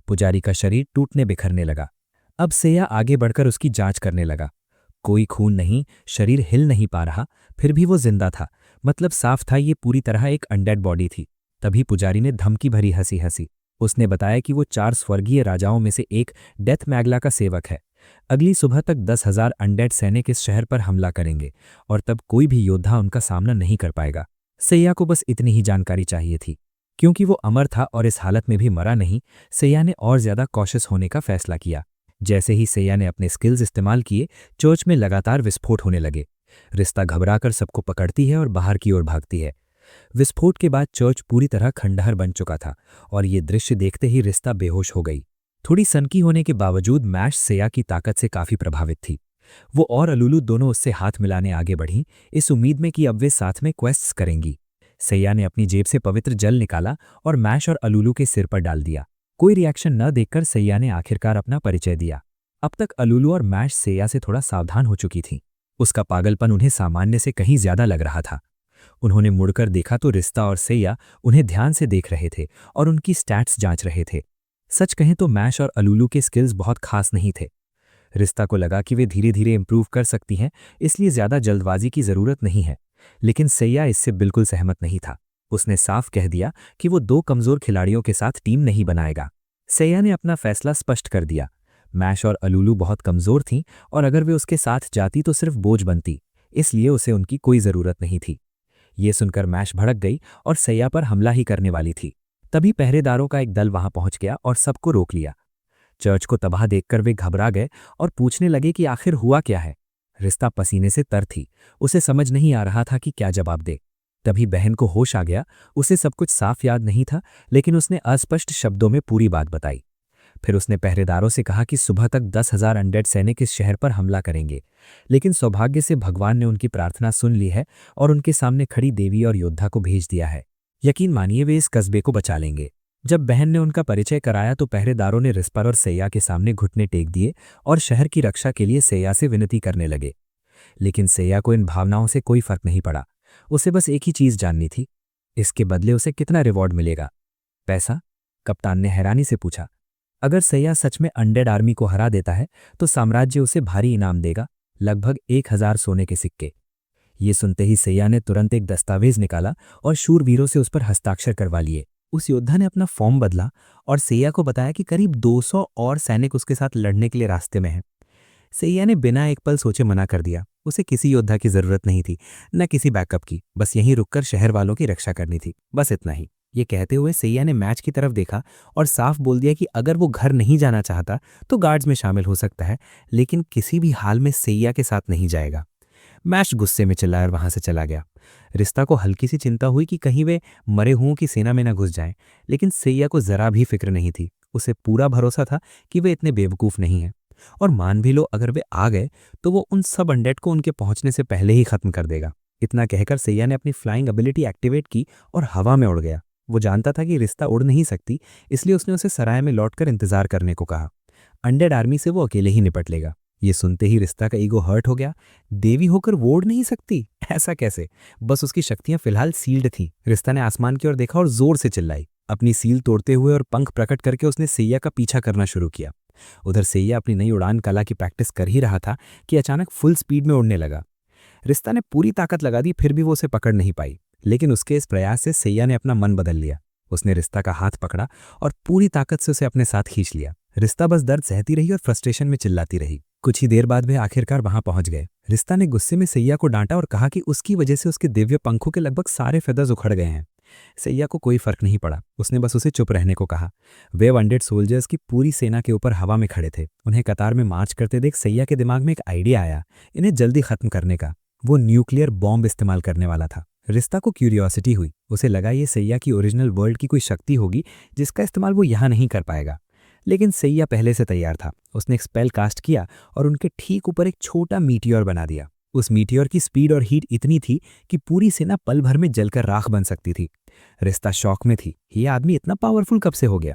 पुजारी का शरीर टूटने बिखरने लगा। अब सैया आगे बढ़कर उसकी जांच करने लगा। कोई खून नहीं, शरीर हिल नहीं पा रहा, फिर भी वो जिंदा था। मतलब साफ था ये पूरी तरह एक अनडेड बॉडी थी। तभी पुजारी ने धमकी भरी हंसी हंसी। उसने बताया कि वो 4 स्वर्गीय राजाओं में से एक डेथ मैगला का सेवक है। अगली सुबह तक 10,000 अनडेड सैनिक इस शहर पर हमला करेंगे और तब कोई भी योद्धा उनका सामना नहीं कर पाएगा। सैया को बस इतनी ही जानकारी चाहिए थी। क्योंकि वो अमर था और इस हालत में भी मरा नहीं, सैया ने और ज्यादा कॉशियस होने का फैसला किया। जैसे ही सैया ने अपने स्किल्स इस्तेमाल किए, चर्च में लगातार विस्फोट होने लगे। रिश्ता घबराकर सबको पकड़ती है और बाहर की ओर भागती है। विस्फोट के बाद चर्च पूरी तरह खंडहर बन चुका था और ये दृश्य देखते ही रिश्ता बेहोश हो गई। थोड़ी सनकी होने के बावजूद मैश सैया की ताकत से काफी प्रभावित थी। वो और अलुलू दोनों उससे हाथ मिलाने आगे बढ़ीं, इस उम्मीद में कि अब वे साथ में क्वेस्ट्स करेंगी। सैया ने अपनी जेब से पवित्र जल निकाला और मैश और अलुलू के सिर पर डाल दिया। कोई रिएक्शन न देखकर सैया ने आखिरकार अपना परिचय दिया। अब तक अलुलू और मैश सैया से थोड़ा सावधान हो चुकी थीं। उसका पागलपन उन्हें सामान्य से कहीं ज्यादा लग रहा था। उन्होंने मुड़कर देखा तो रिश्ता और सैया उन्हें ध्यान से देख रहे थे और उनकी स्टैट्स जांच रहे थे। सच कहें तो मैश और अलुलू के स्किल्स बहुत खास नहीं थे। रिश्ता को लगा कि वे धीरे धीरे इंप्रूव कर सकती हैं, इसलिए ज्यादा जल्दबाजी की जरूरत नहीं है। लेकिन सैया इससे बिल्कुल सहमत नहीं था। उसने साफ कह दिया कि वो 2 कमजोर खिलाड़ियों के साथ टीम नहीं बनाएगा। सैया ने अपना फैसला स्पष्ट कर दिया। मैश और अलुलू बहुत कमजोर थीं और अगर वे उसके साथ जाती तो सिर्फ बोझ बनती, इसलिए उसे उनकी कोई जरूरत नहीं थी। ये सुनकर मैश भड़क गई और सैया पर हमला ही करने वाली थी। तभी पहरेदारों का एक दल वहां पहुंच गया और सबको रोक लिया। चर्च को तबाह देखकर वे घबरा गए और पूछने लगे कि आखिर हुआ क्या है। रिश्ता पसीने से तर थी। उसे समझ नहीं आ रहा था कि क्या जवाब दे। तभी बहन को होश आ गया। उसे सब कुछ साफ याद नहीं था, लेकिन उसने अस्पष्ट शब्दों में पूरी बात बताई। फिर उसने पहरेदारों से कहा कि सुबह तक 10,000 अनडेड सैनिक इस शहर पर हमला करेंगे। लेकिन सौभाग्य से भगवान ने उनकी प्रार्थना सुन ली है और उनके सामने खड़ी देवी और योद्धा को भेज दिया है। यकीन मानिए वे इस कस्बे को बचा लेंगे। जब बहन ने उनका परिचय कराया तो पहरेदारों ने रिस्पर और सैया के सामने घुटने टेक दिए और शहर की रक्षा के लिए सैया से विनती करने लगे। लेकिन सैया को इन भावनाओं से कोई फर्क नहीं पड़ा। उसे बस एक ही चीज जाननी थी, इसके बदले उसे कितना रिवॉर्ड मिलेगा। पैसा? कप्तान ने हैरानी से पूछा। अगर सैया सच में अनडेड आर्मी को हरा देता है तो साम्राज्य उसे भारी इनाम देगा, लगभग 1,000 सोने के सिक्के। ये सुनते ही सैया ने तुरंत एक दस्तावेज निकाला और शूरवीरों से उस पर हस्ताक्षर करवा लिए। उस योद्धा ने अपना फॉर्म बदला और सैया को बताया कि करीब 200 और सैनिक उसके साथ लड़ने के लिए रास्ते में हैं। सैया ने बिना एक पल सोचे मना कर दिया। उसे किसी योद्धा की जरूरत नहीं थी, न किसी बैकअप की। बस यहीं रुककर शहर वालों की रक्षा करनी थी, बस इतना ही। ये कहते हुए सैया ने मैच की तरफ देखा और साफ बोल दिया कि अगर वो घर नहीं जाना चाहता तो गार्ड्स में शामिल हो सकता है, लेकिन किसी भी हाल में सैया के साथ नहीं जाएगा। मैश गुस्से में चिल्लाया और वहां से चला गया। रिश्ता को हल्की सी चिंता हुई कि कहीं वे मरे हुओं की सेना में न घुस जाएं, लेकिन सैया को जरा भी फिक्र नहीं थी। उसे पूरा भरोसा था कि वे इतने बेवकूफ नहीं हैं, और मान भी लो अगर वे आ गए तो वो उन सब अनडेड को उनके पहुंचने से पहले ही खत्म कर देगा। इतना कहकर सैया ने अपनी फ्लाइंग एबिलिटी एक्टिवेट की और हवा में उड़ गया। वो जानता था कि रिश्ता उड़ नहीं सकती, इसलिए उसने उसे सराय में लौटकर इंतजार करने को कहा। अनडेड आर्मी से वो अकेले ही निपट लेगा। ये सुनते ही रिश्ता का ईगो हर्ट हो गया। देवी होकर वो उड़ नहीं सकती, ऐसा कैसे? बस उसकी शक्तियां फिलहाल सील्ड थीं। रिश्ता ने आसमान की ओर देखा और जोर से चिल्लाई। अपनी सील तोड़ते हुए और पंख प्रकट करके उसने सैया का पीछा करना शुरू किया। उधर सैया अपनी नई उड़ान कला की प्रैक्टिस कर ही रहा था कि अचानक फुल स्पीड में उड़ने लगा। रिश्ता ने पूरी ताकत लगा दी, फिर भी वो उसे पकड़ नहीं पाई। लेकिन उसके इस प्रयास से सैया ने अपना मन बदल लिया। उसने रिश्ता का हाथ पकड़ा और पूरी ताकत से उसे अपने साथ खींच लिया। रिश्ता बस दर्द सहती रही और फ्रस्ट्रेशन में चिल्लाती रही। कुछ ही देर बाद वे आखिरकार वहां पहुंच गए। रिश्ता ने गुस्से में सैया को डांटा और कहा कि उसकी वजह से उसके दिव्य पंखों के लगभग सारे फेदर्स उखड़ गए हैं। सैया को कोई फर्क नहीं पड़ा। उसने बस उसे चुप रहने को कहा। वे वनडेड सोल्जर्स की पूरी सेना के ऊपर हवा में खड़े थे। उन्हें कतार में मार्च करते देख सैया के दिमाग में एक आइडिया आया, इन्हें जल्दी खत्म करने का। वो न्यूक्लियर बॉम्ब इस्तेमाल करने वाला था। रिश्ता को क्यूरियोसिटी हुई। उसे लगा ये सैया की ओरिजिनल वर्ल्ड की कोई शक्ति होगी जिसका इस्तेमाल वो यहाँ नहीं कर पाएगा। लेकिन सैया पहले से तैयार था। उसने एक स्पेल कास्ट किया और उनके ठीक ऊपर एक छोटा मीटियोर बना दिया। उस मीटियोर की स्पीड और हीट इतनी थी कि पूरी सेना पल भर में जलकर राख बन सकती थी। रिश्ता शॉक में थी। ये आदमी इतना पावरफुल कब से हो गया?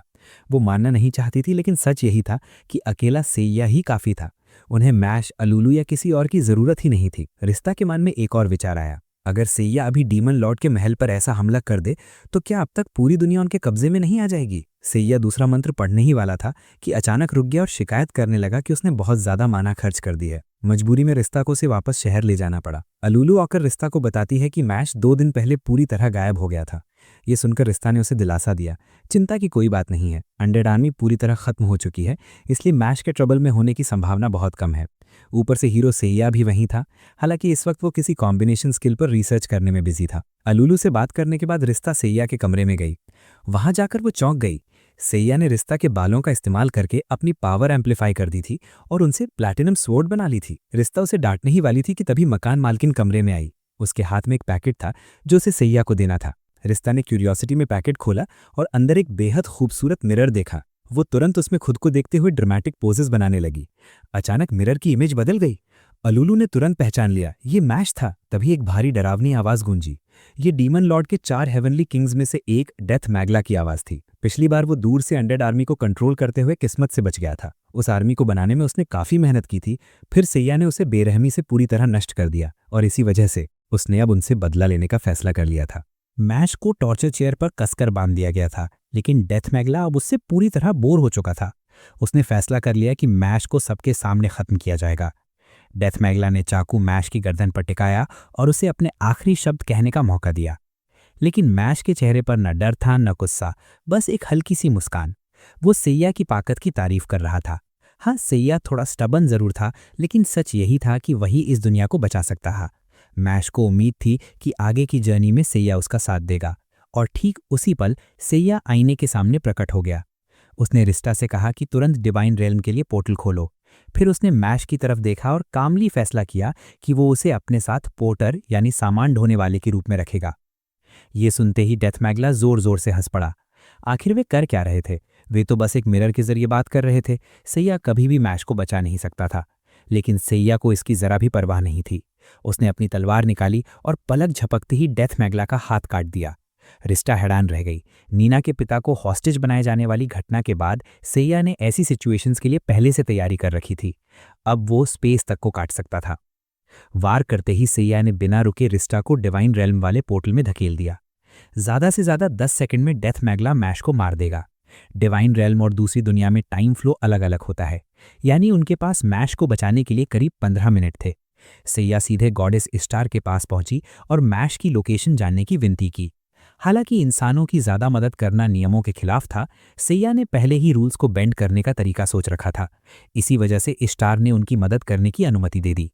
वो मानना नहीं चाहती थी, लेकिन सच यही था कि अकेला सैया ही काफी था। उन्हें मैश, अलुलू या किसी और की जरूरत ही नहीं थी। रिश्ता के मन में एक और विचार आया। अगर सैया अभी डीमन लॉर्ड के महल पर ऐसा हमला कर दे तो क्या अब तक पूरी दुनिया उनके कब्जे में नहीं आ जाएगी? सैया दूसरा मंत्र पढ़ने ही वाला था कि अचानक रुक गया और शिकायत करने लगा कि उसने बहुत ज्यादा माना खर्च कर दी है। मजबूरी में रिश्ता को उसे वापस शहर ले जाना पड़ा। अलूलू आकर रिश्ता को बताती है कि मैश 2 दिन पहले पूरी तरह गायब हो गया था। ये सुनकर रिश्ता ने उसे दिलासा दिया, चिंता की कोई बात नहीं है, अनडेड आर्मी पूरी तरह खत्म हो चुकी है, इसलिए मैश के ट्रबल में होने की संभावना बहुत कम है। ऊपर से हीरो सैया भी वहीं था, हालांकि इस वक्त वो किसी कॉम्बिनेशन स्किल पर रिसर्च करने में बिजी था। अलूलू से बात करने के बाद रिश्ता सैया के कमरे में गई। वहां जाकर वो चौंक गई। सैया ने रिश्ता के बालों का इस्तेमाल करके अपनी पावर एम्पलीफाई कर दी थी और उनसे प्लैटिनम स्वॉर्ड बना ली थी। रिश्ता उसे डांटने ही वाली थी कि तभी मकान मालकिन कमरे में आई। उसके हाथ में एक पैकेट था जो उसे सैया को देना था। रिश्ता ने क्यूरियोसिटी में पैकेट खोला और अंदर एक बेहद खूबसूरत मिरर देखा। वो तुरंत उसमें खुद को देखते हुए ड्रामेटिक पोजेस बनाने लगी। अचानक मिरर की इमेज बदल गई। अलूलू ने तुरंत पहचान लिया, ये मैश था। तभी एक भारी डरावनी आवाज गूंजी। ये डीमन लॉर्ड के 4 हेवनली किंग्स में से एक डेथ मैगला की आवाज थी। पिछली बार वो दूर से अनडेड आर्मी को कंट्रोल करते हुए किस्मत से बच गया था। उस आर्मी को बनाने में उसने काफी मेहनत की थी, फिर सैया ने उसे बेरहमी से पूरी तरह नष्ट कर दिया और इसी वजह से उसने अब उनसे बदला लेने का फैसला कर लिया था। मैश को टॉर्चर चेयर पर कसकर बांध दिया गया था, लेकिन डेथ मैगला अब उससे पूरी तरह बोर हो चुका था। उसने फैसला कर लिया कि मैश को सबके सामने खत्म किया जाएगा। डेथ मैगला ने चाकू मैश की गर्दन पर टिकाया और उसे अपने आखिरी शब्द कहने का मौका दिया। लेकिन मैश के चेहरे पर न डर था न गुस्सा, बस एक हल्की सी मुस्कान। वो सैया की ताकत की तारीफ कर रहा था। हाँ, सैया थोड़ा स्टबन जरूर था, लेकिन सच यही था कि वही इस दुनिया को बचा सकता था। मैश को उम्मीद थी कि आगे की जर्नी में सैया उसका साथ देगा, और ठीक उसी पल सैया आईने के सामने प्रकट हो गया। उसने रिश्ता से कहा कि तुरंत डिवाइन रेल्म के लिए पोर्टल खोलो। फिर उसने मैश की तरफ देखा और कामली फैसला किया कि वो उसे अपने साथ पोर्टर यानी सामान ढोने वाले के रूप में रखेगा। ये सुनते ही डेथ मैगला जोर जोर से हंस पड़ा। आखिर वे कर क्या रहे थे? वे तो बस एक मिरर के जरिए बात कर रहे थे। सैया कभी भी मैश को बचा नहीं सकता था, लेकिन सैया को इसकी जरा भी परवाह नहीं थी। उसने अपनी तलवार निकाली और पलक झपकते ही डेथ मैगला का हाथ काट दिया। रिश्ता हैरान रह गई। नीना के पिता को हॉस्टेज बनाए जाने वाली घटना के बाद सैया ने ऐसी सिचुएशंस के लिए पहले से तैयारी कर रखी थी। अब वो स्पेस तक को काट सकता था। वार करते ही सैया ने बिना रुके रिश्ता को डिवाइन रेल्म वाले पोर्टल में धकेल दिया। ज्यादा से ज्यादा 10 सेकंड में डेथ मैगला मैश को मार देगा। डिवाइन रेल्म और दूसरी दुनिया में टाइम फ्लो अलग अलग होता है, यानी उनके पास मैश को बचाने के लिए करीब 15 मिनट थे। सैया सीधे गॉडेस इस्टार के पास पहुंची और मैश की लोकेशन जानने की विनती की। हालांकि इंसानों की ज्यादा मदद करना नियमों के खिलाफ था, सैया ने पहले ही रूल्स को बेंड करने का तरीका सोच रखा था। इसी वजह से इस्टार ने उनकी मदद करने की अनुमति दे दी।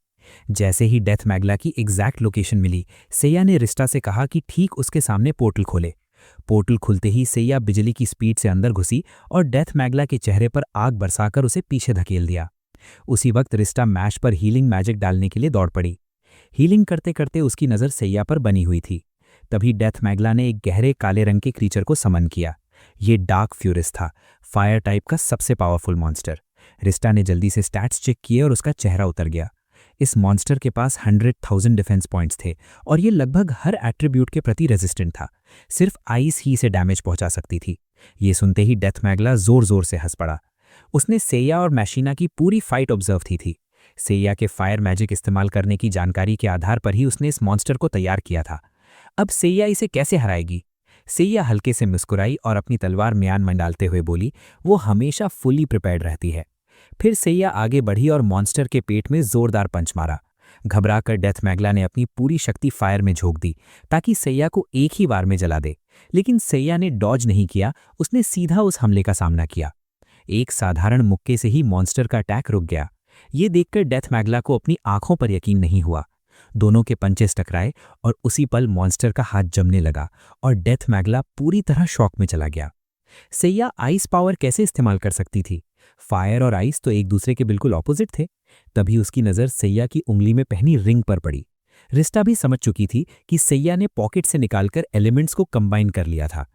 जैसे ही डेथ मैगला की एग्जैक्ट लोकेशन मिली, सैया ने रिश्ता से कहा कि ठीक उसके सामने पोर्टल खोले। पोर्टल खुलते ही सैया बिजली की स्पीड से अंदर घुसी और डेथ मैगला के चेहरे पर आग बरसाकर उसे पीछे धकेल दिया। उसी वक्त रिश्ता मैश पर हीलिंग मैजिक डालने के लिए दौड़ पड़ी। हीलिंग करते करते उसकी नज़र सैया पर बनी हुई थी। तभी डेथ मैगला ने एक गहरे काले रंग के क्रीचर को समन किया। ये डार्क फ्यूरिस था, फायर टाइप का सबसे पावरफुल मॉन्स्टर। रिश्ता ने जल्दी से स्टैट्स चेक किए और उसका चेहरा उतर गया। इस मॉन्स्टर के पास 100,000 डिफेंस पॉइंट्स थे और ये लगभग हर एट्रीब्यूट के प्रति रेजिस्टेंट था। सिर्फ आइस ही से डैमेज पहुंचा सकती थी। ये सुनते ही डेथ मैगला जोर जोर से हंस पड़ा। उसने सैया और मैशिना की पूरी फाइट ऑब्जर्व थी। सैया के फायर मैजिक इस्तेमाल करने की जानकारी के आधार पर ही उसने इस मॉन्स्टर को तैयार किया था। अब सैया इसे कैसे हराएगी? सैया हल्के से मुस्कुराई और अपनी तलवार म्यान में डालते हुए बोली, वो हमेशा फुली प्रिपेयर्ड रहती है। फिर सैया आगे बढ़ी और मॉन्स्टर के पेट में जोरदार पंच मारा। घबराकर डेथ मैगला ने अपनी पूरी शक्ति फायर में झोंक दी ताकि सैया को एक ही बार में जला दे, लेकिन सैया ने डॉज नहीं किया। उसने सीधा उस हमले का सामना किया। एक साधारण मुक्के से ही मॉन्स्टर का अटैक रुक गया। ये देखकर डेथ मैगला को अपनी आंखों पर यकीन नहीं हुआ। दोनों के पंचेस टकराए और उसी पल मॉन्स्टर का हाथ जमने लगा और डेथ मैगला पूरी तरह शॉक में चला गया। सैया आइस पावर कैसे इस्तेमाल कर सकती थी? फायर और आइस तो एक दूसरे के बिल्कुल ऑपोजिट थे। तभी उसकी नज़र सैया की उंगली में पहनी रिंग पर पड़ी। रिश्ता भी समझ चुकी थी कि सैया ने पॉकेट से निकालकर एलिमेंट्स को कंबाइन कर लिया था।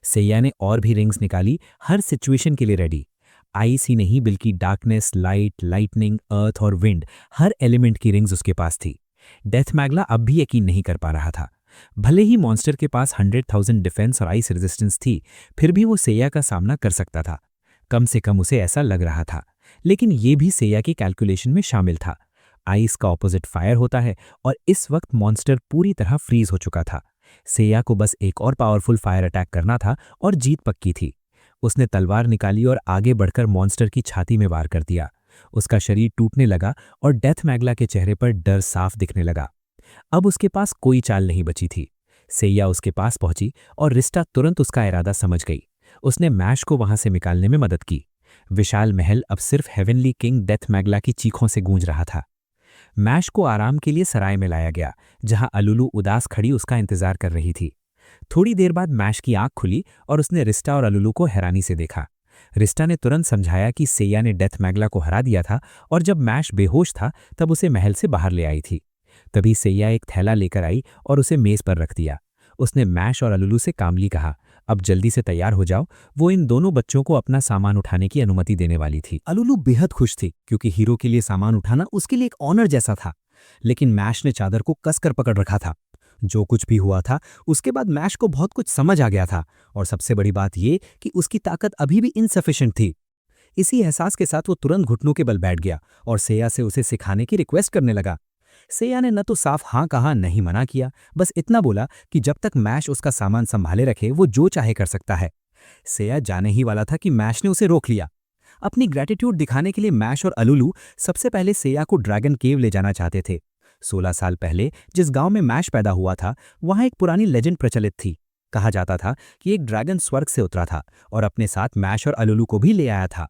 सैया ने और भी रिंग्स निकाली, हर सिचुएशन के लिए रेडी। आइस ही नहीं बल्कि डार्कनेस, लाइट, लाइटनिंग, अर्थ और विंड, हर एलिमेंट की रिंग्स उसके पास थी। डेथ मैगला अब भी यकीन नहीं कर पा रहा था। भले ही मॉन्स्टर के पास 100,000 डिफेंस और आइस रेजिस्टेंस थी, फिर भी वो सैया का सामना कर सकता था। कम से कम उसे ऐसा लग रहा था, लेकिन ये भी सैया की कैलकुलेशन में शामिल था। आइस का ऑपोजिट फायर होता है और इस वक्त मॉन्स्टर पूरी तरह फ्रीज हो चुका था। सेया को बस एक और पावरफुल फायर अटैक करना था और जीत पक्की थी। उसने तलवार निकाली और आगे बढ़कर मॉन्स्टर की छाती में वार कर दिया। उसका शरीर टूटने लगा और डेथ मैगला के चेहरे पर डर साफ दिखने लगा। अब उसके पास कोई चाल नहीं बची थी। सेया उसके पास पहुंची और रिस्टा तुरंत उसका इरादा समझ गई। उसने मैश को वहां से निकालने में मदद की। विशाल महल अब सिर्फ हेवनली किंग डेथ मैगला की चीखों से गूंज रहा था। मैश को आराम के लिए सराय में लाया गया, जहां अलुलू उदास खड़ी उसका इंतजार कर रही थी। थोड़ी देर बाद मैश की आंख खुली और उसने रिस्टा और अलुलू को हैरानी से देखा। रिस्टा ने तुरंत समझाया कि सेया ने डेथ मैगला को हरा दिया था और जब मैश बेहोश था तब उसे महल से बाहर ले आई थी। तभी सेया एक थैला लेकर आई और उसे मेज पर रख दिया। उसने मैश और अलुलू से कामली कहा, अब जल्दी से तैयार हो जाओ। वो इन दोनों बच्चों को अपना सामान उठाने की अनुमति देने वाली थी। अलुलू बेहद खुश थी क्योंकि हीरो के लिए सामान उठाना उसके लिए एक ऑनर जैसा था। लेकिन मैश ने चादर को कसकर पकड़ रखा था। जो कुछ भी हुआ था उसके बाद मैश को बहुत कुछ समझ आ गया था और सबसे बड़ी बात यह कि उसकी ताकत अभी भी इनसफिशिएंट थी। इसी एहसास के साथ वो तुरंत घुटनों के बल बैठ गया और सेया से उसे सिखाने की रिक्वेस्ट करने लगा। सेया ने न तो साफ हाँ कहा नहीं मना किया, बस इतना बोला कि जब तक मैश उसका सामान संभाले रखे वो जो चाहे कर सकता है। सेया जाने ही वाला था कि मैश ने उसे रोक लिया। अपनी ग्रैटिट्यूड दिखाने के लिए मैश और अलुलू सबसे पहले सेया को ड्रैगन केव ले जाना चाहते थे। 16 साल पहले जिस गांव में मैश पैदा हुआ था वहां एक पुरानी लेजेंड प्रचलित थी। कहा जाता था कि एक ड्रैगन स्वर्ग से उतरा था और अपने साथ मैश और अलुलू को भी ले आया था।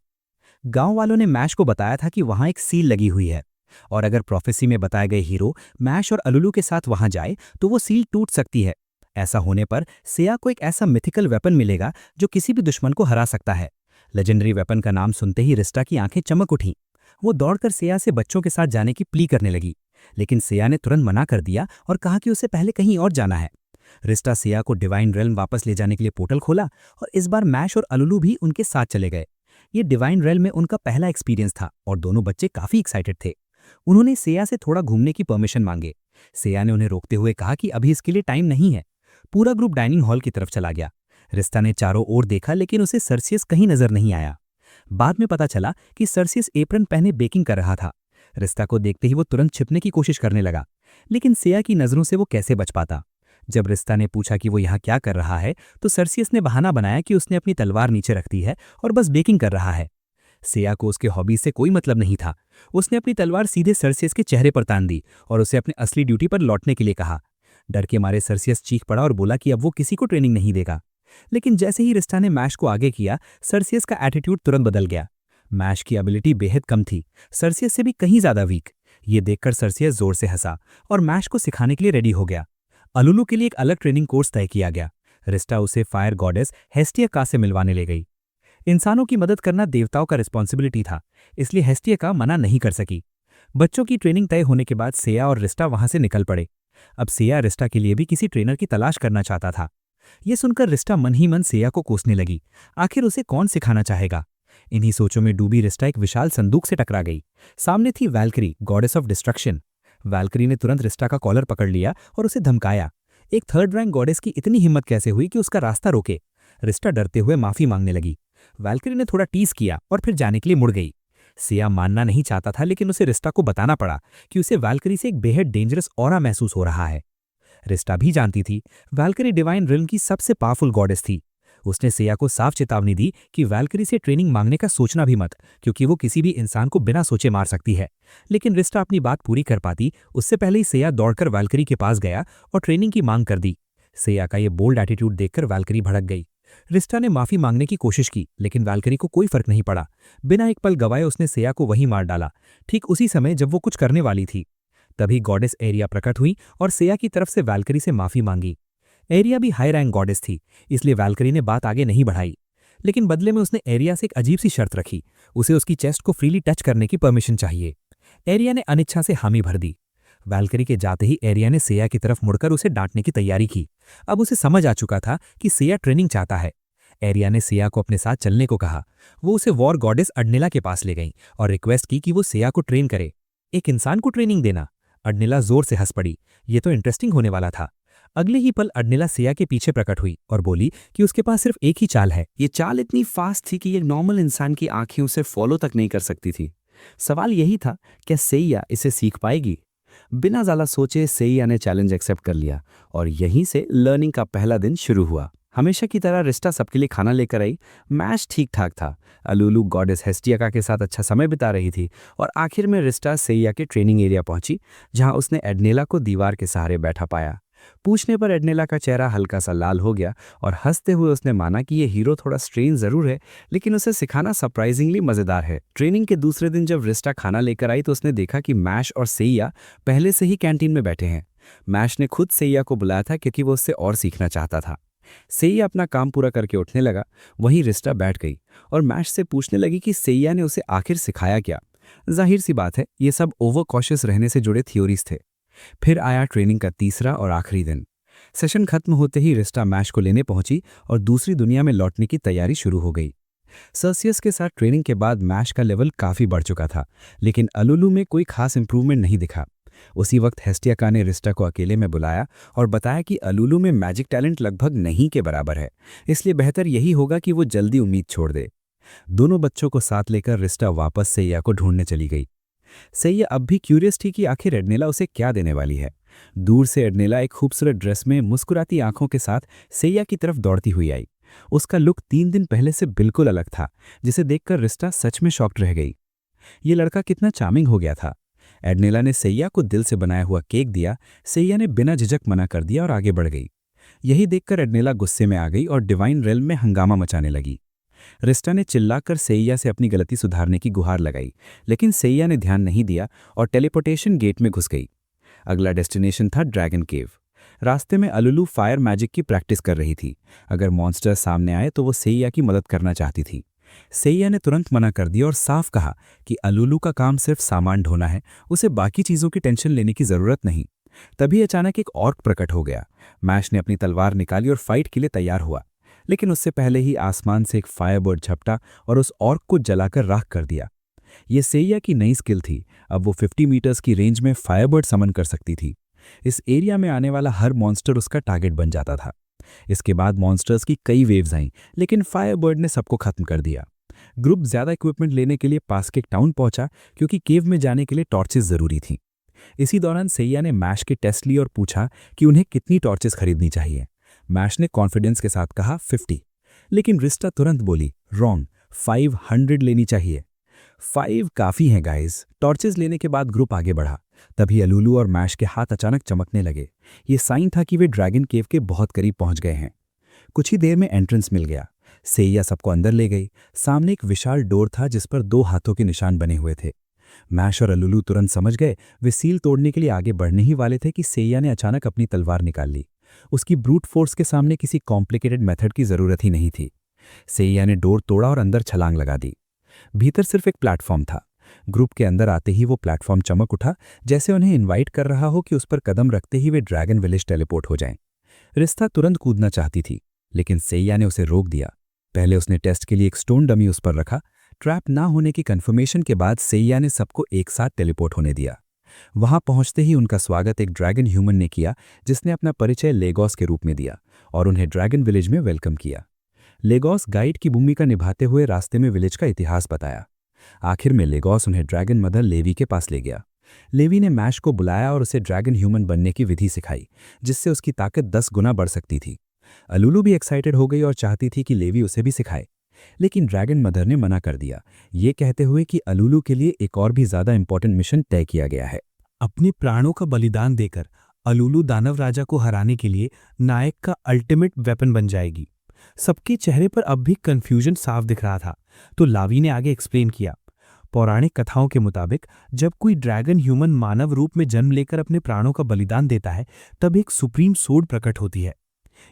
गांव वालों ने मैश को बताया था कि वहां एक सील लगी हुई है और अगर प्रोफेसी में बताए गए हीरो मैश और अलुलू के साथ वहां जाए तो वो सील टूट सकती है। ऐसा होने पर सेया को एक ऐसा मिथिकल वेपन मिलेगा जो किसी भी दुश्मन को हरा सकता है। लेजेंडरी वेपन का नाम सुनते ही रिस्टा की आंखें चमक उठीं। वो दौड़कर सेया से बच्चों के साथ जाने की प्ली करने लगी, लेकिन सेया ने तुरंत मना कर दिया और कहा कि उसे पहले कहीं और जाना है। रिस्टा सेया को डिवाइन रेल्म वापस ले जाने के लिए पोर्टल खोला और इस बार मैश और अलुलू भी उनके साथ चले गए। ये डिवाइन रेल्म में उनका पहला एक्सपीरियंस था और दोनों बच्चे काफी एक्साइटेड थे। उन्होंने सेया से थोड़ा घूमने की परमिशन मांगे। सेया ने उन्हें रोकते हुए कहा कि अभी इसके लिए टाइम नहीं है। पूरा ग्रुप डाइनिंग हॉल की तरफ चला गया। रिस्टा ने चारों ओर देखा लेकिन उसे सर्सियस कहीं नजर नहीं आया। बाद में पता चला कि सर्सियस एप्रन पहने बेकिंग कर रहा था। रिस्टा को देखते ही वो तुरंत छिपने की कोशिश करने लगा, लेकिन सेया की नजरों से वो कैसे बच पाता। जब रिस्टा ने पूछा कि वो यहाँ क्या कर रहा है तो सर्सियस ने बहाना बनाया कि उसने अपनी तलवार नीचे रख दी है और बस बेकिंग कर रहा है। सेया को उसके हॉबी से कोई मतलब नहीं था। उसने अपनी तलवार सीधे सर्सियस के चेहरे पर तान दी और उसे अपने असली ड्यूटी पर लौटने के लिए कहा। डर के मारे सर्सियस चीख पड़ा और बोला कि अब वो किसी को ट्रेनिंग नहीं देगा। लेकिन जैसे ही रिस्टा ने मैश को आगे किया, सर्सियस का एटीट्यूड तुरंत बदल गया। मैश की एबिलिटी बेहद कम थी, सर्सियस से भी कहीं ज्यादा वीक। ये देखकर सर्सियस जोर से हंसा और मैश को सिखाने के लिए रेडी हो गया। अलुलू के लिए एक अलग ट्रेनिंग कोर्स तय किया गया। रिस्टा उसे फायर गॉडेस हेस्टिया से मिलवाने ले गई। इंसानों की मदद करना देवताओं का रिस्पॉन्सिबिलिटी था, इसलिए हेस्टिया मना नहीं कर सकी। बच्चों की ट्रेनिंग तय होने के बाद सेया और रिस्टा वहां से निकल पड़े। अब सेया रिस्टा के लिए भी किसी ट्रेनर की तलाश करना चाहता था। यह सुनकर रिस्टा मन ही मन सेया को कोसने लगी। आखिर उसे कौन सिखाना चाहेगा। इन्हीं सोचों में डूबी रिस्टा एक विशाल संदूक से टकरा गई। सामने थी Valkyrie, goddess of destruction. Valkyrie ने तुरंत रिस्टा का कॉलर पकड़ लिया और उसे धमकाया। एक थर्ड रैंक गॉडेस की इतनी हिम्मत कैसे हुई कि उसका रास्ता रोके। रिस्टा डरते हुए माफी मांगने लगी। वैल्करी ने थोड़ा टीज किया और फिर जाने के लिए मुड़ गई। सेया मानना नहीं चाहता था, लेकिन उसे रिस्टा को बताना पड़ा कि उसे वैल्करी से एक बेहद डेंजरस ऑरा महसूस हो रहा है। रिस्टा भी जानती थी वैल्करी डिवाइन रिल्म की सबसे पावरफुल गॉडेस थी। उसने सेया को साफ चेतावनी दी कि वैल्करी से ट्रेनिंग मांगने का सोचना भी मत, क्योंकि वो किसी भी इंसान को बिना सोचे मार सकती है। लेकिन रिस्टा अपनी बात पूरी कर पाती उससे पहले ही सेया दौड़कर वैल्करी के पास गया और ट्रेनिंग की मांग कर दी। सेया का ये बोल्ड एटीट्यूड देखकर वैल्करी भड़क गई। रिस्टा ने माफी मांगने की कोशिश की, लेकिन वैल्करी को कोई फर्क नहीं पड़ा। बिना एक पल गवाए उसने सेया को वहीं मार डाला, ठीक उसी समय जब वो कुछ करने वाली थी। तभी गॉडेस एरिया प्रकट हुई और सेया की तरफ से वैल्करी से माफी मांगी। एरिया भी हाई रैंक गॉडेस थी, इसलिए वैल्करी ने बात आगे नहीं बढ़ाई। लेकिन बदले में उसने एरिया से एक अजीब सी शर्त रखी। उसे उसकी चेस्ट को फ्रीली टच करने की परमिशन चाहिए। एरिया ने अनिच्छा से हामी भर दी। वैल्करी के जाते ही एरिया ने सेया की तरफ मुड़कर उसे डांटने की तैयारी की। अब उसे समझ आ चुका था कि सेया ट्रेनिंग चाहता है। एरिया ने सेया को अपने साथ चलने को कहा। वो उसे वॉर गॉडेस अडनिला के पास ले गई और रिक्वेस्ट की कि वो सेया को ट्रेन करे। एक इंसान को ट्रेनिंग देना? अडनिला जोर से हंस पड़ी। ये तो इंटरेस्टिंग होने वाला था। अगले ही पल अडनिला सेया के पीछे प्रकट हुई और बोली कि उसके पास सिर्फ एक ही चाल है।
ये चाल इतनी फास्ट थी कि ये नॉर्मल इंसान की आंखें उसे फॉलो तक नहीं कर सकती थी।
सवाल यही था, क्या सैया इसे सीख पाएगी? बिना ज़्यादा सोचे सैया ने चैलेंज एक्सेप्ट कर लिया और यहीं से लर्निंग का पहला दिन शुरू हुआ। हमेशा की तरह रिस्टा सबके लिए खाना लेकर आई। मैच ठीक ठाक था। अलूलू गॉडेस हेस्टियाका के साथ अच्छा समय बिता रही थी और आखिर में रिस्टा सैया के ट्रेनिंग एरिया पहुंची, जहां उसने एडनेला को दीवार के सहारे बैठा पाया। पूछने पर एडनेला का चेहरा हल्का सा लाल हो गया और हंसते हुए उसने माना कि ये हीरो थोड़ा स्ट्रेन जरूर है, लेकिन उसे सिखाना सरप्राइजिंगली मजेदार है। ट्रेनिंग के दूसरे दिन जब रिस्टा खाना लेकर आई तो उसने देखा कि मैश और सैया पहले से ही कैंटीन में बैठे हैं। मैश ने खुद सैया को बुलाया था क्योंकि वो उससे और सीखना चाहता था। सैया अपना काम पूरा करके उठने लगा, वहीं रिस्टा बैठ गई और मैश से पूछने लगी कि सैया ने उसे आखिर सिखाया क्या। जाहिर सी बात है, ये सब ओवर कॉशियस रहने से जुड़े थ्योरीज थे। फिर आया ट्रेनिंग का तीसरा और आखिरी दिन। सेशन खत्म होते ही रिस्टा मैश को लेने पहुंची और दूसरी दुनिया में लौटने की तैयारी शुरू हो गई। सर्सियस के साथ ट्रेनिंग के बाद मैश का लेवल काफी बढ़ चुका था, लेकिन अलुलू में कोई खास इंप्रूवमेंट नहीं दिखा। उसी वक्त हेस्टियाका ने रिस्टा को अकेले में बुलाया और बताया कि अलुलू में मैजिक टैलेंट लगभग नहीं के बराबर है, इसलिए बेहतर यही होगा कि वो जल्दी उम्मीद छोड़ दे। दोनों बच्चों को साथ लेकर रिस्टा वापस सैया को ढूंढने चली गई। सैया अब भी क्यूरियस थी कि आखिर एडनेला उसे क्या देने वाली है। दूर से एडनेला एक खूबसूरत ड्रेस में मुस्कुराती आंखों के साथ सैया की तरफ दौड़ती हुई आई। उसका लुक 3 दिन पहले से बिल्कुल अलग था, जिसे देखकर रिस्टा सच में शॉक्ड रह गई। ये लड़का कितना चार्मिंग हो गया था। एडनेला ने सैया को दिल से बनाया हुआ केक दिया। सैया ने बिना झिझक मना कर दिया और आगे बढ़ गई। यही देखकर एडनेला गुस्से में आ गई और डिवाइन रेल्म में हंगामा मचाने लगी। रिस्टा ने चिल्लाकर सैया से अपनी गलती सुधारने की गुहार लगाई, लेकिन सैया ने ध्यान नहीं दिया और टेलीपोर्टेशन गेट में घुस गई। अगला डेस्टिनेशन था ड्रैगन केव। रास्ते में अलुलू फायर मैजिक की प्रैक्टिस कर रही थी। अगर मॉन्स्टर सामने आए तो वो सैया की मदद करना चाहती थी। सैया ने तुरंत मना कर दिया और साफ कहा कि अलुलू का काम सिर्फ सामान ढोना है, उसे बाकी चीजों की टेंशन लेने की जरूरत नहीं। तभी अचानक एक ऑर्क प्रकट हो गया। मैश ने अपनी तलवार निकाली और फाइट के लिए तैयार हुआ, लेकिन उससे पहले ही आसमान से एक फायरबर्ड झपटा और उस ऑर्क को जलाकर राख कर दिया। ये सैया की नई स्किल थी। अब वो 50 मीटर्स की रेंज में फायरबर्ड समन कर सकती थी। इस एरिया में आने वाला हर मॉन्स्टर उसका टारगेट बन जाता था। इसके बाद मॉन्स्टर्स की कई वेव्स आईं, लेकिन फायरबर्ड ने सबको खत्म कर दिया। ग्रुप ज्यादा इक्विपमेंट लेने के लिए पास के एक टाउन पहुंचा, क्योंकि केव में जाने के लिए टॉर्चेस जरूरी थी। इसी दौरान सैया ने मैश के टेस्ट लिए और पूछा कि उन्हें कितनी टॉर्चेस खरीदनी चाहिए। मैश ने कॉन्फिडेंस के साथ कहा 50, लेकिन रिस्टा तुरंत बोली रॉन्ग, 500 लेनी चाहिए। 5 काफी हैं गाइस। टॉर्चेस लेने के बाद ग्रुप आगे बढ़ा। तभी अलुलू और मैश के हाथ अचानक चमकने लगे। ये साइन था कि वे ड्रैगन केव के बहुत करीब पहुंच गए हैं। कुछ ही देर में एंट्रेंस मिल गया। सैया सबको अंदर ले गई। सामने एक विशाल डोर था जिस पर 2 हाथों के निशान बने हुए थे। मैश और अलुलू तुरंत समझ गए। वे सील तोड़ने के लिए आगे बढ़ने ही वाले थे कि सैया ने अचानक अपनी तलवार निकाल ली। उसकी ब्रूट फोर्स के सामने किसी कॉम्प्लिकेटेड मेथड की जरूरत ही नहीं थी। सैया ने डोर तोड़ा और अंदर छलांग लगा दी। भीतर सिर्फ एक प्लेटफॉर्म था। ग्रुप के अंदर आते ही वो प्लेटफॉर्म चमक उठा, जैसे उन्हें इनवाइट कर रहा हो कि उस पर कदम रखते ही वे ड्रैगन विलेज टेलीपोर्ट हो जाएं। रिस्ता तुरंत कूदना चाहती थी, लेकिन सैया ने उसे रोक दिया। पहले उसने टेस्ट के लिए एक स्टोन डमी उस पर रखा। ट्रैप ना होने की कंफर्मेशन के बाद सैया ने सबको एक साथ टेलीपोर्ट होने दिया। वहां पहुंचते ही उनका स्वागत एक ड्रैगन ह्यूमन ने किया, जिसने अपना परिचय लेगोस के रूप में दिया और उन्हें ड्रैगन विलेज में वेलकम किया। लेगोस गाइड की भूमिका निभाते हुए रास्ते में विलेज का इतिहास बताया। आखिर में लेगोस उन्हें ड्रैगन मदर लेवी के पास ले गया। लेवी ने मैश को बुलाया और उसे ड्रैगन ह्यूमन बनने की विधि सिखाई, जिससे उसकी ताकत 10 गुना बढ़ सकती थी। अलुलू भी एक्साइटेड हो गई और चाहती थी कि लेवी उसे भी सिखाए, लेकिन ड्रैगन मदर ने मना कर दिया, ये कहते हुए कि अलुलू के लिए एक और भी ज्यादा इंपॉर्टेंट मिशन तय किया गया है।
अपने प्राणों का बलिदान देकर अलुलू दानव राजा को हराने के लिए नायक का अल्टीमेट वेपन बन जाएगी। सबके चेहरे पर अब भी कंफ्यूजन साफ दिख रहा था, तो लावी ने आगे एक्सप्लेन किया। पौराणिक कथाओं के मुताबिक जब कोई ड्रैगन ह्यूमन मानव रूप में जन्म लेकर अपने प्राणों का बलिदान देता है, तब एक सुप्रीम सोर्ड प्रकट होती है।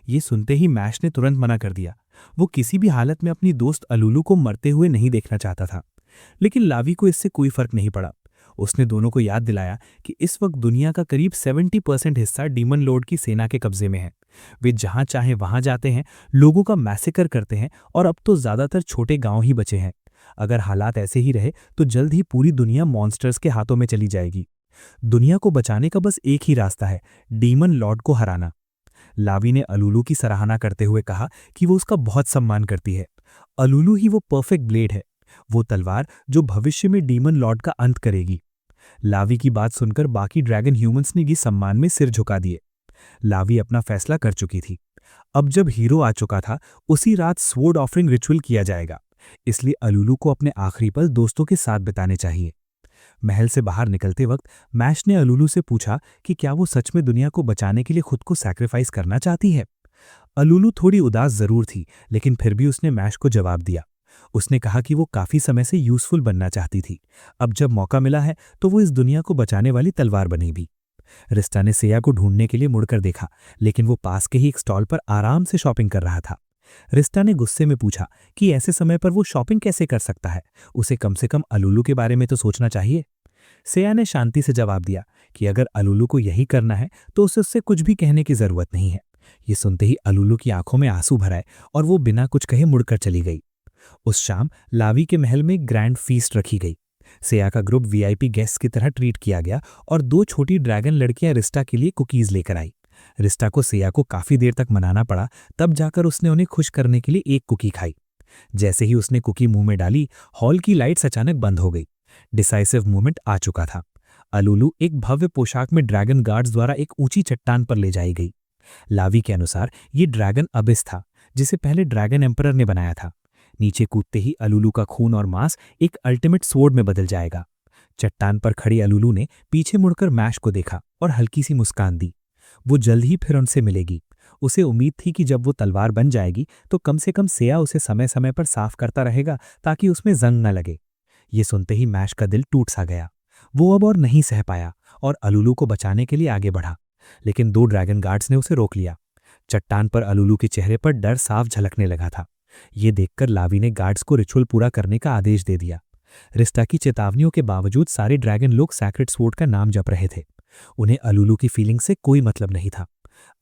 ये सुनते ही मैश ने तुरंत मना कर दिया। वो किसी भी हालत में अपनी दोस्त अलुलू को मरते हुए नहीं देखना चाहता था, लेकिन लावी को इससे कोई फर्क नहीं पड़ा। उसने दोनों को याद दिलाया कि इस वक्त दुनिया का करीब 70% हिस्सा डीमन लॉर्ड की सेना के कब्जे में है। वे जहां चाहे वहां जाते हैं, लोगों का मैसेकर करते हैं और अब तो ज्यादातर छोटे गांव ही बचे हैं। अगर हालात ऐसे ही रहे तो जल्द ही पूरी दुनिया मॉन्स्टर्स के हाथों में चली जाएगी। दुनिया को बचाने का बस एक ही रास्ता है, डीमन लॉर्ड को हराना। लावी ने अलुलू की सराहना करते हुए कहा कि वो उसका बहुत सम्मान करती है। अलुलू ही वो परफेक्ट ब्लेड है। वो तलवार जो भविष्य में डीमन लॉर्ड का अंत करेगी। लावी की बात सुनकर बाकी ड्रैगन ह्यूमंस ने भी सम्मान में सिर झुका दिए। लावी अपना फैसला कर चुकी थी। अब जब हीरो आ चुका था, उसी रात स्वॉर्ड ऑफरिंग रिचुअल किया जाएगा, इसलिए अलूलू को अपने आखिरी पल दोस्तों के साथ बिताने चाहिए। महल से बाहर निकलते वक्त मैश ने अलूलू से पूछा कि क्या वो सच में दुनिया को बचाने के लिए खुद को सैक्रिफाइस करना चाहती है। अलूलू थोड़ी उदास जरूर थी, लेकिन फिर भी उसने मैश को जवाब दिया। उसने कहा कि वो काफी समय से यूजफुल बनना चाहती थी। अब जब मौका मिला है तो वो इस दुनिया को बचाने वाली तलवार बनी भी। रिस्टा ने सेया को ढूंढने के लिए मुड़कर देखा, लेकिन वो पास के ही एक स्टॉल पर आराम से शॉपिंग कर रहा था। रिस्टा ने गुस्से में पूछा कि ऐसे समय पर वो शॉपिंग कैसे कर सकता है, उसे कम से कम अलूलू के बारे में तो सोचना चाहिए। सेया ने शांति से जवाब दिया कि अगर अलूलू को यही करना है तो उसे उससे कुछ भी कहने की जरूरत नहीं है। ये सुनते ही अलूलू की आंखों में आंसू भर आए और वो बिना कुछ कहे मुड़कर चली गई। उस शाम लावी के महल में ग्रैंड फीस्ट रखी गई। सेया का ग्रुप वीआईपी गेस्ट की तरह ट्रीट किया गया और 2 छोटी ड्रैगन लड़कियां रिस्टा के लिए कुकीज लेकर आई। रिस्टा को सेया को काफी देर तक मनाना पड़ा, तब जाकर उसने उन्हें खुश करने के लिए एक कुकी खाई। जैसे ही उसने कुकी मुंह में डाली, हॉल की लाइट्स अचानक बंद हो गई। डिसाइसिव मोमेंट आ चुका था। अलूलू एक भव्य पोशाक में ड्रैगन गार्ड्स द्वारा एक ऊंची चट्टान पर ले जाई गई। लावी के अनुसार ये ड्रैगन अबिस था, जिसे पहले ड्रैगन एम्परर ने बनाया था। नीचे कूदते ही अलूलू का खून और मांस एक अल्टीमेट स्वॉर्ड में बदल जाएगा। चट्टान पर खड़ी अलूलू ने पीछे मुड़कर मैश को देखा और हल्की सी मुस्कान दी। वो जल्द ही फिर उनसे मिलेगी। उसे उम्मीद थी कि जब वो तलवार बन जाएगी तो कम से कम सेया उसे समय समय पर साफ करता रहेगा ताकि उसमें जंग न लगे। ये सुनते ही मैश का दिल टूट सा गया। वो अब और नहीं सह पाया और अलूलू को बचाने के लिए आगे बढ़ा, लेकिन 2 ड्रैगन गार्ड्स ने उसे रोक लिया। चट्टान पर अलूलू के चेहरे पर डर साफ झलकने लगा था। ये देखकर लावी ने गार्ड्स को रिचुअल पूरा करने का आदेश दे दिया। रिस्टा की चेतावनियों के बावजूद सारे ड्रैगन लोग सैक्रेड स्वॉर्ड का नाम जप रहे थे। उन्हें अलूलू की फीलिंग से कोई मतलब नहीं था।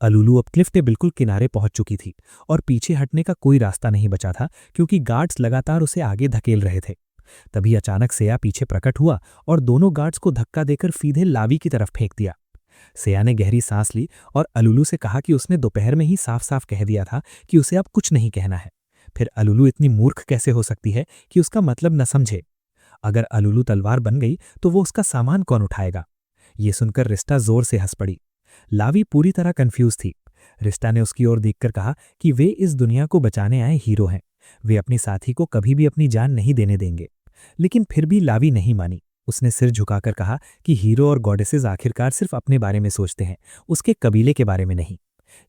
अलूलू अब क्लिफ के बिल्कुल किनारे पहुंच चुकी थी और पीछे हटने का कोई रास्ता नहीं बचा था, क्योंकि गार्ड्स लगातार उसे आगे धकेल रहे थे। तभी अचानक सेया पीछे प्रकट हुआ और दोनों गार्ड्स को धक्का देकर सीधे लावी की तरफ फेंक दिया। सेया ने गहरी सांस ली और अलूलू से कहा कि उसने दोपहर में ही साफ साफ कह दिया था कि उसे अब कुछ नहीं कहना है। फिर अलूलू इतनी मूर्ख कैसे हो सकती है कि उसका मतलब न समझे। अगर अलूलू तलवार बन गई तो वो उसका सामान कौन उठाएगा। ये सुनकर रिस्टा जोर से हंस पड़ी। लावी पूरी तरह कंफ्यूज थी। रिस्टा ने उसकी ओर देखकर कहा कि वे इस दुनिया को बचाने आए हीरो हैं। वे अपने साथी को कभी भी अपनी जान नहीं देने देंगे। लेकिन फिर भी लावी नहीं मानी। उसने सिर झुकाकर कहा कि हीरो और गॉडेसेस आखिरकार सिर्फ अपने बारे में सोचते हैं, उसके कबीले के बारे में नहीं।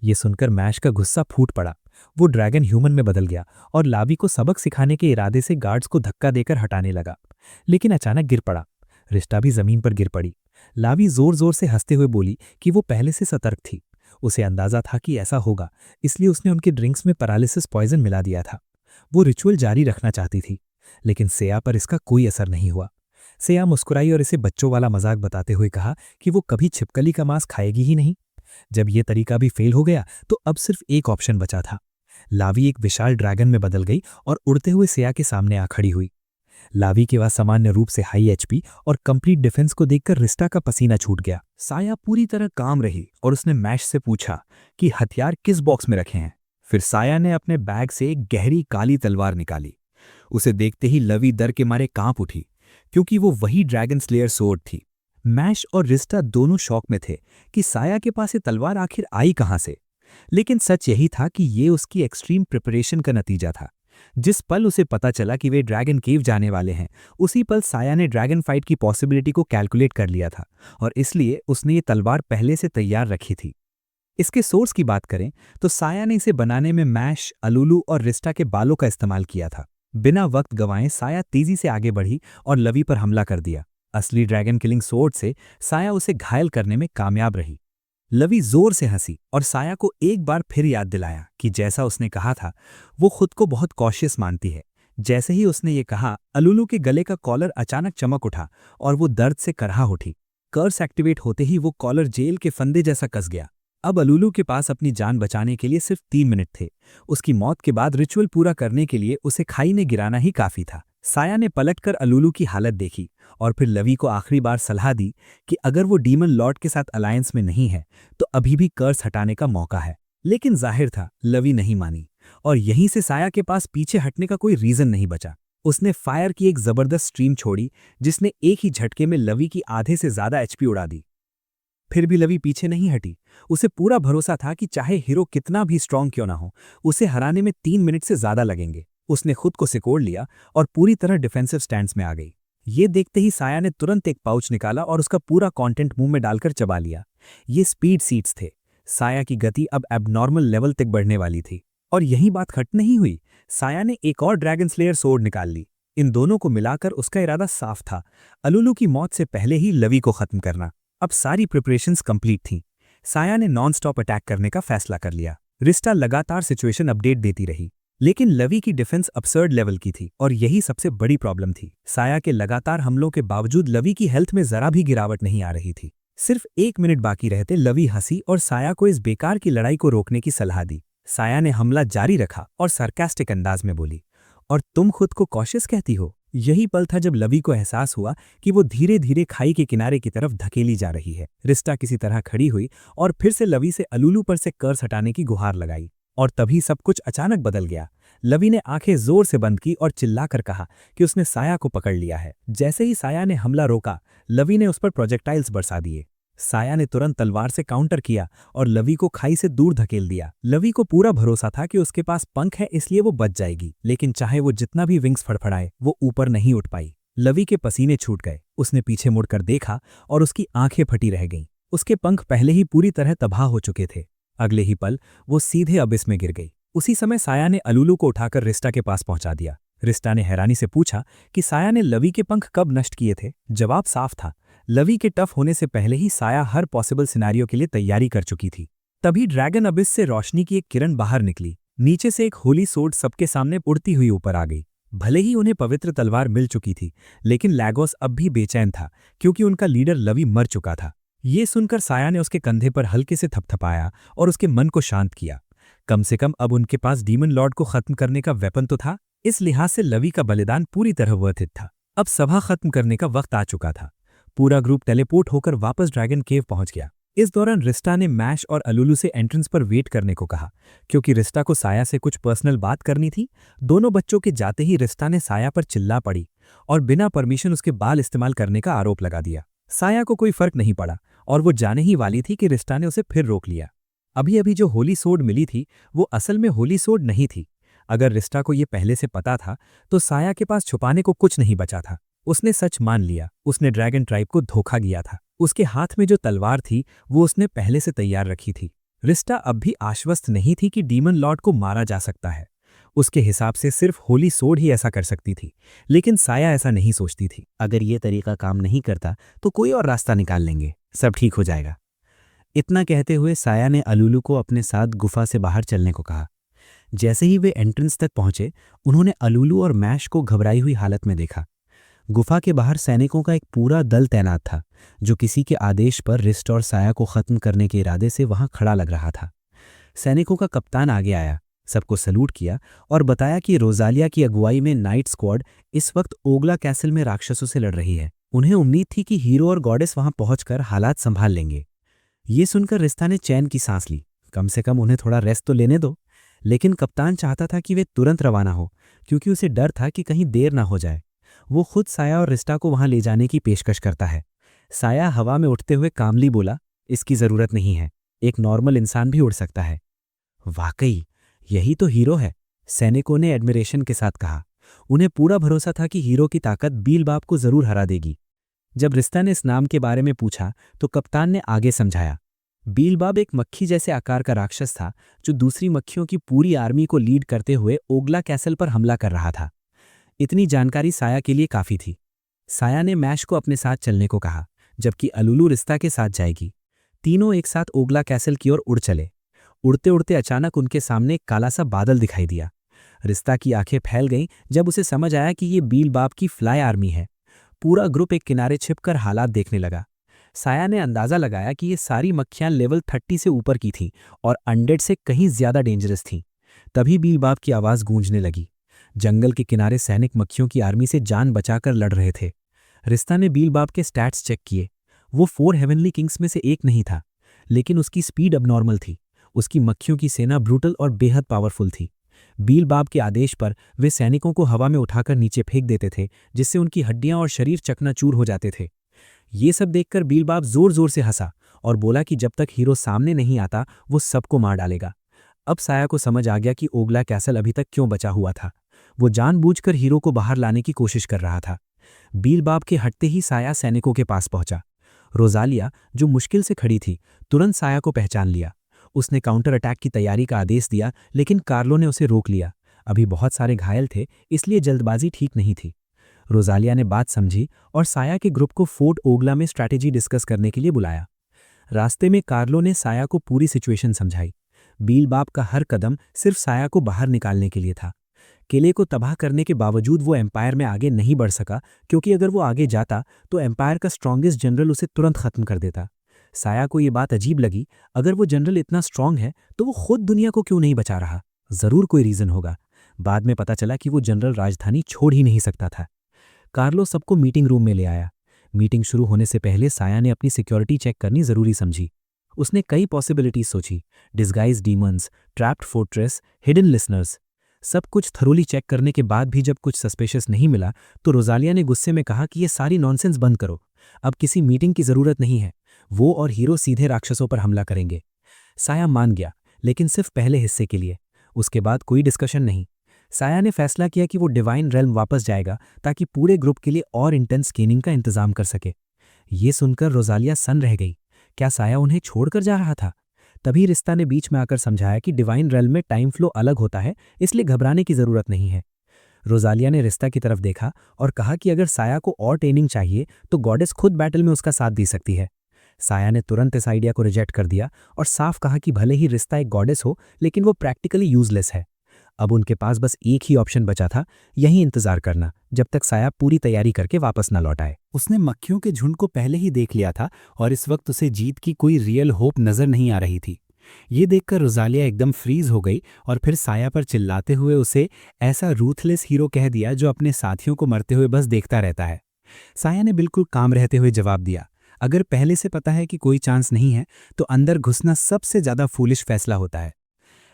ये सुनकर मैश का गुस्सा फूट पड़ा। वो ड्रैगन ह्यूमन में बदल गया और लावी को सबक सिखाने के इरादे से गार्ड्स को धक्का देकर हटाने लगा, लेकिन अचानक गिर पड़ा। रिस्टा भी जमीन पर गिर पड़ी। लावी जोर जोर से हंसते हुए बोली कि वो पहले से सतर्क थी। उसे अंदाजा था कि ऐसा होगा, इसलिए उसने उनके ड्रिंक्स में पैरालिसिस पॉइजन मिला दिया था। वो रिचुअल जारी रखना चाहती थी, लेकिन सेया पर इसका कोई असर नहीं हुआ। सेया मुस्कुराई और इसे बच्चों वाला मजाक बताते हुए कहा कि वो कभी छिपकली का मांस खाएगी ही नहीं। जब ये तरीका भी फेल हो गया तो अब सिर्फ एक ऑप्शन बचा था। लावी एक विशाल ड्रैगन में बदल गई और उड़ते हुए सेया के सामने आ खड़ी हुई। लावी के पास सामान्य रूप से हाई एचपी और कंप्लीट डिफेंस को देखकर रिस्टा का पसीना छूट गया। साया पूरी तरह काम रही और उसने मैश से पूछा कि हथियार किस बॉक्स में रखे हैं। फिर साया ने अपने बैग से एक गहरी काली तलवार निकाली। उसे देखते ही लवी डर के मारे कांप उठी, क्योंकि वो वही ड्रैगन स्लेयर सोर्ड थी। मैश और रिस्टा दोनों शौक में थे कि साया के पास ये तलवार आखिर आई कहां से। लेकिन सच यही था कि ये उसकी एक्सट्रीम प्रिपरेशन का नतीजा था। जिस पल उसे पता चला कि वे ड्रैगन केव जाने वाले हैं, उसी पल साया ने ड्रैगन फाइट की पॉसिबिलिटी को कैलकुलेट कर लिया था और इसलिए उसने ये तलवार पहले से तैयार रखी थी। इसके सोर्स की बात करें तो साया ने इसे बनाने में मैश, अलूलू और रिस्टा के बालों का इस्तेमाल किया था। बिना वक्त गंवाए साया तेजी से आगे बढ़ी और लवी पर हमला कर दिया। असली ड्रैगन किलिंग सोर्ड से साया उसे घायल करने में कामयाब रही। लवी जोर से हंसी और साया को एक बार फिर याद दिलाया कि जैसा उसने कहा था, वो खुद को बहुत कॉशियस मानती है। जैसे ही उसने ये कहा, अलूलू के गले का कॉलर अचानक चमक उठा और वो दर्द से करहा उठी। कर्स एक्टिवेट होते ही वो कॉलर जेल के फंदे जैसा कस गया। अब अलूलू के पास अपनी जान बचाने के लिए सिर्फ 3 मिनट थे। उसकी मौत के बाद रिचुअल पूरा करने के लिए उसे खाई में गिराना ही काफी था। साया ने पलटकर अलूलू की हालत देखी और फिर लवी को आखिरी बार सलाह दी कि अगर वो डीमन लॉर्ड के साथ अलायंस में नहीं है तो अभी भी कर्स हटाने का मौका है। लेकिन जाहिर था लवी नहीं मानी और यहीं से साया के पास पीछे हटने का कोई रीजन नहीं बचा। उसने फायर की एक जबरदस्त स्ट्रीम छोड़ी जिसने एक ही झटके में लवी की आधे से ज्यादा एचपी उड़ा दी। फिर भी लवी पीछे नहीं हटी। उसे पूरा भरोसा था कि चाहे हीरो कितना भी स्ट्रांग क्यों ना हो, उसे हराने में 3 मिनट से ज्यादा लगेंगे। उसने खुद को सिकोड़ लिया और पूरी तरह डिफेंसिव स्टैंड्स में आ गई। ये देखते ही साया ने तुरंत एक पाउच निकाला और उसका पूरा कंटेंट मुंह में डालकर चबा लिया। ये स्पीड सीड्स थे। साया की गति अब एबनॉर्मल लेवल तक बढ़ने वाली थी। और यही बात खत्म नहीं हुई। साया ने एक और ड्रैगन स्लेयर सोर्ड निकाल ली। इन दोनों को मिलाकर उसका इरादा साफ था, अलुलू की मौत से पहले ही लवी को खत्म करना। अब सारी प्रिपरेशंस कंप्लीट थीं। साया ने नॉन स्टॉप अटैक करने का फैसला कर लिया। रिस्टा लगातार सिचुएशन अपडेट देती रही, लेकिन लवी की डिफेंस अपसर्ड लेवल की थी और यही सबसे बड़ी प्रॉब्लम थी। साया के लगातार हमलों के बावजूद लवी की हेल्थ में जरा भी गिरावट नहीं आ रही थी। सिर्फ 1 मिनट बाकी रहते लवी हंसी और साया को इस बेकार की लड़ाई को रोकने की सलाह दी। साया ने हमला जारी रखा और सार्कास्टिक अंदाज में बोली, और तुम खुद को कॉशियस कहती हो। यही पल था जब लवी को एहसास हुआ कि वो धीरे धीरे खाई के किनारे की तरफ धकेली जा रही है। रिस्टा किसी तरह खड़ी हुई और फिर से लवी से अलुलू पर से कर्स हटाने की गुहार लगाई। और तभी सब कुछ अचानक बदल गया। लवी ने आंखें जोर से बंद की और चिल्लाकर कहा कि उसने साया को पकड़ लिया है। जैसे ही साया ने हमला रोका, लवी ने उस पर प्रोजेक्टाइल्स बरसा दिए। साया ने तुरंत तलवार से काउंटर किया और लवी को खाई से दूर धकेल दिया। लवी को पूरा भरोसा था कि उसके पास पंख है, इसलिए वो बच जाएगी, लेकिन चाहे वो जितना भी विंग्स फड़फड़ाए, वो ऊपर नहीं उठ पाई। लवी के पसीने छूट गए। उसने पीछे मुड़कर देखा और उसकी आंखें फटी रह गईं। उसके पंख पहले ही पूरी तरह तबाह हो चुके थे। अगले ही पल वो सीधे अबिस में गिर गई। उसी समय साया ने अलुलू को उठाकर रिस्टा के पास पहुंचा दिया। रिस्टा ने हैरानी से पूछा कि साया ने लवी के पंख कब नष्ट किए थे। जवाब साफ था, लवी के टफ होने से पहले ही साया हर पॉसिबल सिनेरियो के लिए तैयारी कर चुकी थी। तभी ड्रैगन अबिस से रोशनी की एक किरण बाहर निकली। नीचे से एक होली सोर्ड सबके सामने उड़ती हुई ऊपर आ गई। भले ही उन्हें पवित्र तलवार मिल चुकी थी, लेकिन लैगोस अब भी बेचैन था क्योंकि उनका लीडर लवी मर चुका था। ये सुनकर साया ने उसके कंधे पर हल्के से थपथपाया और उसके मन को शांत किया। कम से कम अब उनके पास डीमन लॉर्ड को खत्म करने का वेपन तो था। इस लिहाज से लवी का बलिदान पूरी तरह वर्थित था। अब सभा खत्म करने का वक्त आ चुका था। पूरा ग्रुप टेलीपोर्ट होकर वापस ड्रैगन केव पहुंच गया। इस दौरान रिस्टा ने मैश और अलुलू से एंट्रेंस पर वेट करने को कहा, क्योंकि रिस्टा को साया से कुछ पर्सनल बात करनी थी। दोनों बच्चों के जाते ही रिस्टा ने साया पर चिल्ला पड़ी और बिना परमिशन उसके बाल इस्तेमाल करने का आरोप लगा दिया। साया को कोई फर्क नहीं पड़ा और वो जाने ही वाली थी कि रिस्टा ने उसे फिर रोक लिया। अभी अभी जो होली सोर्ड मिली थी वो असल में होली सोर्ड नहीं थी। अगर रिस्टा को ये पहले से पता था तो साया के पास छुपाने को कुछ नहीं बचा था। उसने सच मान लिया। उसने ड्रैगन ट्राइब को धोखा दिया था। उसके हाथ में जो तलवार थी वो उसने पहले से तैयार रखी थी। रिस्टा अब भी आश्वस्त नहीं थी कि डीमन लॉर्ड को मारा जा सकता है। उसके हिसाब से सिर्फ होली सोर्ड ही ऐसा कर सकती थी, लेकिन साया ऐसा नहीं सोचती थी। अगर ये तरीका काम नहीं करता तो कोई और रास्ता निकाल लेंगे, सब ठीक हो जाएगा। इतना कहते हुए साया ने अलुलू को अपने साथ गुफा से बाहर चलने को कहा। जैसे ही वे एंट्रेंस तक पहुंचे, उन्होंने अलुलू और मैश को घबराई हुई हालत में देखा। गुफा के बाहर सैनिकों का एक पूरा दल तैनात था, जो किसी के आदेश पर रिस्ट और साया को खत्म करने के इरादे से वहां खड़ा लग रहा था। सैनिकों का कप्तान आगे आया, सबको सलूट किया और बताया कि रोजालिया की अगुवाई में नाइट स्क्वाड इस वक्त ओगला कैसल में राक्षसों से लड़ रही है। उन्हें उम्मीद थी कि हीरो और गॉडेस वहां पहुंचकर हालात संभाल लेंगे। ये सुनकर रिस्ता ने चैन की सांस ली। कम से कम उन्हें थोड़ा रेस्ट तो लेने दो। लेकिन कप्तान चाहता था कि वे तुरंत रवाना हो, क्योंकि उसे डर था कि कहीं देर ना हो जाए। वो खुद साया और रिस्टा को वहां ले जाने की पेशकश करता है। साया हवा में उठते हुए कामली बोला, इसकी जरूरत नहीं है, एक नॉर्मल इंसान भी उड़ सकता है। वाकई यही तो हीरो है, सैनिकों ने एडमिरेशन के साथ कहा। उन्हें पूरा भरोसा था कि हीरो की ताकत बीलबाब को जरूर हरा देगी। जब रिस्ता ने इस नाम के बारे में पूछा तो कप्तान ने आगे समझाया। बीलबाब एक मक्खी जैसे आकार का राक्षस था, जो दूसरी मक्खियों की पूरी आर्मी को लीड करते हुए ओगला कैसल पर हमला कर रहा था। इतनी जानकारी साया के लिए काफी थी। साया ने मैश को अपने साथ चलने को कहा, जबकि अलुलू रिस्ता के साथ जाएगी। तीनों एक साथ ओगला कैसल की ओर उड़ चले। उड़ते उड़ते अचानक उनके सामने एक काला सा बादल दिखाई दिया। रिस्ता की आंखें फैल गईं जब उसे समझ आया कि ये बीलबाब की फ्लाई आर्मी है। पूरा ग्रुप एक किनारे छिपकर हालात देखने लगा। साया ने अंदाजा लगाया कि ये सारी मक्खियां लेवल 30 से ऊपर की थीं और 100 से कहीं ज्यादा डेंजरस थीं। तभी बीलबाब की आवाज गूंजने लगी। जंगल के किनारे सैनिक मक्खियों की आर्मी से जान बचाकर लड़ रहे थे। रिस्ता ने बीलबाब के स्टैट्स चेक किए। वो 4 हेवनली किंग्स में से एक नहीं था, लेकिन उसकी स्पीड अब नॉर्मल थी। उसकी मक्खियों की सेना ब्रूटल और बेहद पावरफुल थी। बीलबाब के आदेश पर वे सैनिकों को हवा में उठाकर नीचे फेंक देते थे, जिससे उनकी हड्डियां और शरीर चकनाचूर हो जाते थे। ये सब देखकर बीलबाब जोर जोर से हंसा और बोला कि जब तक हीरो सामने नहीं आता वो सबको मार डालेगा। अब साया को समझ आ गया कि ओगला कैसल अभी तक क्यों बचा हुआ था। वो जानबूझकर हीरो को बाहर लाने की कोशिश कर रहा था। बीलबाब के हटते ही साया सैनिकों के पास पहुंचा। रोजालिया, जो मुश्किल से खड़ी थी, तुरंत साया को पहचान लिया। उसने काउंटर अटैक की तैयारी का आदेश दिया, लेकिन कार्लो ने उसे रोक लिया। अभी बहुत सारे घायल थे, इसलिए जल्दबाजी ठीक नहीं थी। रोजालिया ने बात समझी और साया के ग्रुप को फोर्ट ओगला में स्ट्रैटेजी डिस्कस करने के लिए बुलाया। रास्ते में कार्लो ने साया को पूरी सिचुएशन समझाई। बीलबाब का हर कदम सिर्फ साया को बाहर निकालने के लिए था। किले को तबाह करने के बावजूद वो एम्पायर में आगे नहीं बढ़ सका, क्योंकि अगर वो आगे जाता तो एम्पायर का स्ट्रॉन्गेस्ट जनरल उसे तुरंत खत्म कर देता। साया को ये बात अजीब लगी। अगर वो जनरल इतना स्ट्रांग है तो वो खुद दुनिया को क्यों नहीं बचा रहा? जरूर कोई रीजन होगा। बाद में पता चला कि वो जनरल राजधानी छोड़ ही नहीं सकता था। कार्लो सबको मीटिंग रूम में ले आया। मीटिंग शुरू होने से पहले साया ने अपनी सिक्योरिटी चेक करनी जरूरी समझी। उसने कई पॉसिबिलिटीज सोची, disguise demons, trapped fortress, hidden listeners. सब कुछ थरोली चेक करने के बाद भी जब कुछ सस्पेशियस नहीं मिला तो रोजालिया ने गुस्से में कहा कि ये सारी नॉनसेंस बंद करो। अब किसी मीटिंग की जरूरत नहीं है। वो और हीरो सीधे राक्षसों पर हमला करेंगे। साया मान गया, लेकिन सिर्फ पहले हिस्से के लिए। उसके बाद कोई डिस्कशन नहीं। साया ने फैसला किया कि वो डिवाइन रेल्म वापस जाएगा ताकि पूरे ग्रुप के लिए और इंटेंस स्कैनिंग का इंतजाम कर सके। ये सुनकर रोजालिया सन्न रह गई। क्या साया उन्हें छोड़कर जा रहा था? तभी रिश्ता ने बीच में आकर समझाया कि डिवाइन रेल्म में टाइम फ्लो अलग होता है, इसलिए घबराने की जरूरत नहीं है। रोजालिया ने रिश्ता की तरफ देखा और कहा कि अगर साया को और ट्रेनिंग चाहिए तो गॉडेस खुद बैटल में उसका साथ दे सकती है। साया ने तुरंत इस आइडिया को रिजेक्ट कर दिया और साफ कहा कि भले ही रिश्ता एक गॉडेस हो, लेकिन वो प्रैक्टिकली यूजलेस है। अब उनके पास बस एक ही ऑप्शन बचा था, यही इंतजार करना जब तक साया पूरी तैयारी करके वापस न लौट आए।
उसने मक्खियों के झुंड को पहले ही देख लिया था और इस वक्त उसे जीत की कोई रियल होप नजर नहीं आ रही थी। ये देखकर रोजालिया एकदम फ्रीज हो गई और फिर साया पर चिल्लाते हुए उसे ऐसा रूथलेस हीरो कह दिया जो अपने साथियों को मरते हुए बस देखता रहता है। साया ने बिल्कुल काम रहते हुए जवाब दिया, अगर पहले से पता है कि कोई चांस नहीं है तो अंदर घुसना सबसे ज्यादा फूलिश फैसला होता है।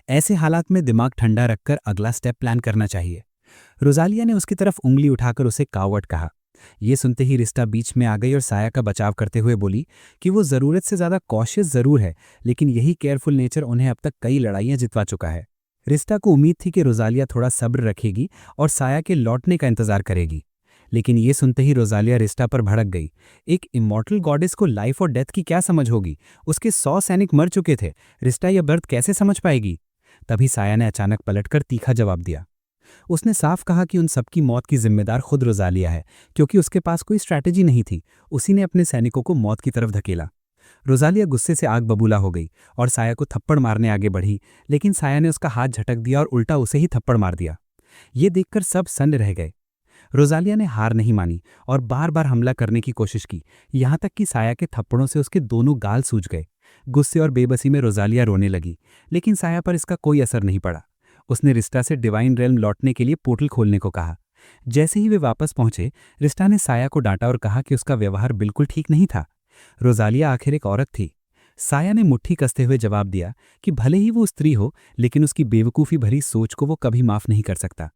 ऐसे हालात में दिमाग ठंडा रखकर अगला स्टेप प्लान करना चाहिए। रोजालिया ने उसकी तरफ उंगली उठाकर उसे कावड़ कहा। ये सुनते ही रिश्ता बीच में आ गई और साया का बचाव करते हुए बोली कि वो जरूरत से ज्यादा कॉशियस जरूर है, लेकिन यही केयरफुल नेचर उन्हें अब तक कई लड़ाइयां जितवा चुका है। रिश्ता को उम्मीद थी कि रोजालिया थोड़ा सब्र रखेगी और साया के लौटने का इंतजार करेगी, लेकिन ये सुनते ही रोजालिया रिश्ता पर भड़क गई। एक इमॉर्टल गॉडेस को लाइफ और डेथ की क्या समझ होगी? उसके 100 सैनिक मर चुके थे, रिश्ता यह दर्द कैसे समझ पाएगी? तभी साया ने अचानक पलटकर तीखा जवाब दिया। उसने साफ कहा कि उन सबकी मौत की जिम्मेदार खुद रोजालिया है, क्योंकि उसके पास कोई स्ट्रैटेजी नहीं थी। उसी ने अपने सैनिकों को मौत की तरफ धकेला। रोजालिया गुस्से से आग बबूला हो गई और साया को थप्पड़ मारने आगे बढ़ी, लेकिन साया ने उसका हाथ झटक दिया और उल्टा उसे ही थप्पड़ मार दिया। ये देखकर सब सन्न रह गए। रोजालिया ने हार नहीं मानी और बार बार हमला करने की कोशिश की, यहां तक कि साया के थप्पड़ों से उसके दोनों गाल सूज गए। गुस्से और बेबसी में रोजालिया रोने लगी, लेकिन साया पर इसका कोई असर नहीं पड़ा। उसने रिश्ता से डिवाइन रेल्म लौटने के लिए पोर्टल खोलने को कहा। जैसे ही वे वापस पहुंचे, रिश्ता ने साया को डांटा और कहा कि उसका व्यवहार बिल्कुल ठीक नहीं था। रोजालिया आखिर एक औरत थी। साया ने मुट्ठी कसते हुए जवाब दिया कि भले ही वो स्त्री हो, लेकिन उसकी बेवकूफ़ी भरी सोच को वो कभी माफ नहीं कर सकता।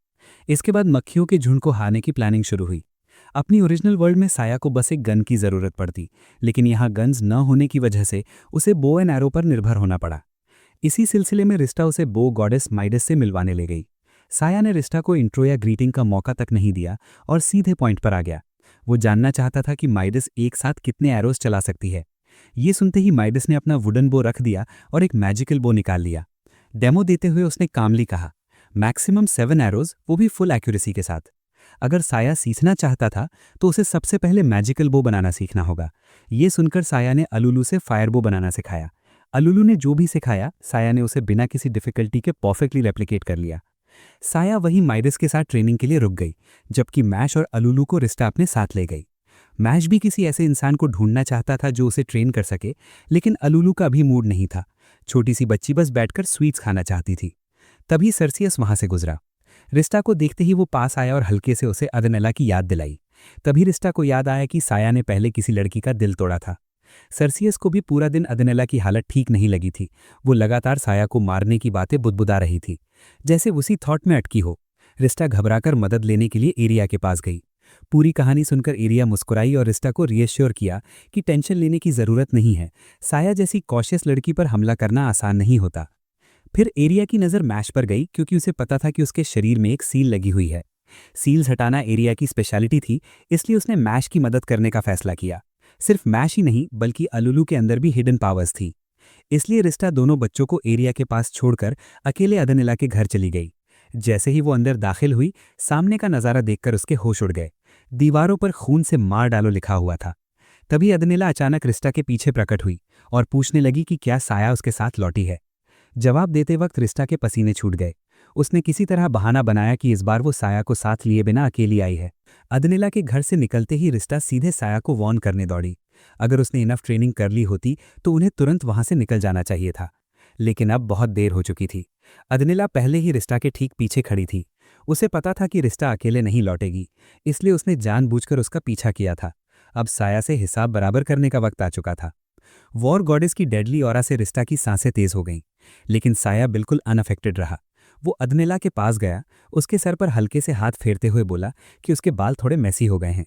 इसके बाद मक्खियों के झुंड को हारने की प्लानिंग शुरू हुई। अपनी ओरिजिनल वर्ल्ड में साया को बस एक गन की जरूरत पड़ती, लेकिन यहाँ गन्स न होने की वजह से उसे बो एंड एरो पर निर्भर होना पड़ा। इसी सिलसिले में रिश्ता उसे बो गॉडेस माइडस से मिलवाने ले गई। साया ने रिश्ता को इंट्रो या ग्रीटिंग का मौका तक नहीं दिया और सीधे पॉइंट पर आ गया। वो जानना चाहता था कि माइडस एक साथ कितने एरोस चला सकती है। ये सुनते ही माइडस ने अपना वुडन बो रख दिया और एक मैजिकल बो निकाल लिया। डेमो देते हुए उसने कामली कहा, मैक्सिमम 7 एरोज, वो भी फुल एक्यूरेसी के साथ। अगर साया सीखना चाहता था तो उसे सबसे पहले मैजिकल बो बनाना सीखना होगा। ये सुनकर साया ने अलुलू से फायर बो बनाना सिखाया। अलुलू ने जो भी सिखाया, साया ने उसे बिना किसी डिफिकल्टी के परफेक्टली रेप्लिकेट कर लिया। साया वही माइडस के साथ ट्रेनिंग के लिए रुक गई, जबकि मैश और अलुलू को रिश्ता अपने साथ ले गई। मैश भी किसी ऐसे इंसान को ढूंढना चाहता था जो उसे ट्रेन कर सके, लेकिन अलुलू का भी मूड नहीं था। छोटी सी बच्ची बस बैठकर स्वीट्स खाना चाहती थी। तभी सर्सियस वहां से गुजरा। रिश्ता को देखते ही वो पास आया और हल्के से उसे अदनेला की याद दिलाई। तभी रिश्ता को याद आया कि साया ने पहले किसी लड़की का दिल तोड़ा था।
सर्सियस को भी पूरा दिन अदनेला की हालत ठीक नहीं लगी थी। वो लगातार साया को मारने की बातें बुदबुदा रही थी, जैसे उसी थॉट में अटकी हो। रिस्टा घबराकर मदद लेने के लिए एरिया के पास गई। पूरी कहानी सुनकर एरिया मुस्कुराई और रिस्टा को रिएश्योर किया कि टेंशन लेने की जरूरत नहीं है। साया जैसी कॉशियस लड़की पर हमला करना आसान नहीं होता। फिर एरिया की नज़र मैश पर गई, क्योंकि उसे पता था कि उसके शरीर में एक सील लगी हुई है। सील्स हटाना एरिया की स्पेशलिटी थी, इसलिए उसने मैश की मदद करने का फैसला किया। सिर्फ मैश ही नहीं, बल्कि अलुलू के अंदर भी हिडन पावर्स थी। इसलिए रिस्टा दोनों बच्चों को एरिया के पास छोड़कर अकेले अदनिला के घर चली गई। जैसे ही वो अंदर दाखिल हुई, सामने का नज़ारा देखकर उसके होश उड़ गए। दीवारों पर खून से मार डालो लिखा हुआ था। तभी अदनिला अचानक रिस्टा के पीछे प्रकट हुई और पूछने लगी कि क्या साया उसके साथ लौटी है। जवाब देते वक्त रिस्टा के पसीने छूट गए। उसने किसी तरह बहाना बनाया कि इस बार वो साया को साथ लिए बिना अकेली आई है। अदनिला के घर से निकलते ही रिस्टा सीधे साया को वॉर्न करने दौड़ी। अगर उसने इनफ ट्रेनिंग कर ली होती तो उन्हें तुरंत वहां से निकल जाना चाहिए था, लेकिन अब बहुत देर हो चुकी थी। अदनिला पहले ही रिस्टा के ठीक पीछे खड़ी थी। उसे पता था कि रिस्टा अकेले नहीं लौटेगी, इसलिए उसने जानबूझकर उसका पीछा किया था। अब साया से हिसाब बराबर करने का वक्त आ चुका था। वॉर गॉडेस की डेडली ऑरा से रिस्टा की सांसें तेज हो गईं, लेकिन साया बिल्कुल अनअफेक्टेड रहा। वो अदनिला के पास गया, उसके सर पर हल्के से हाथ फेरते हुए बोला कि उसके बाल थोड़े मैसी हो गए हैं।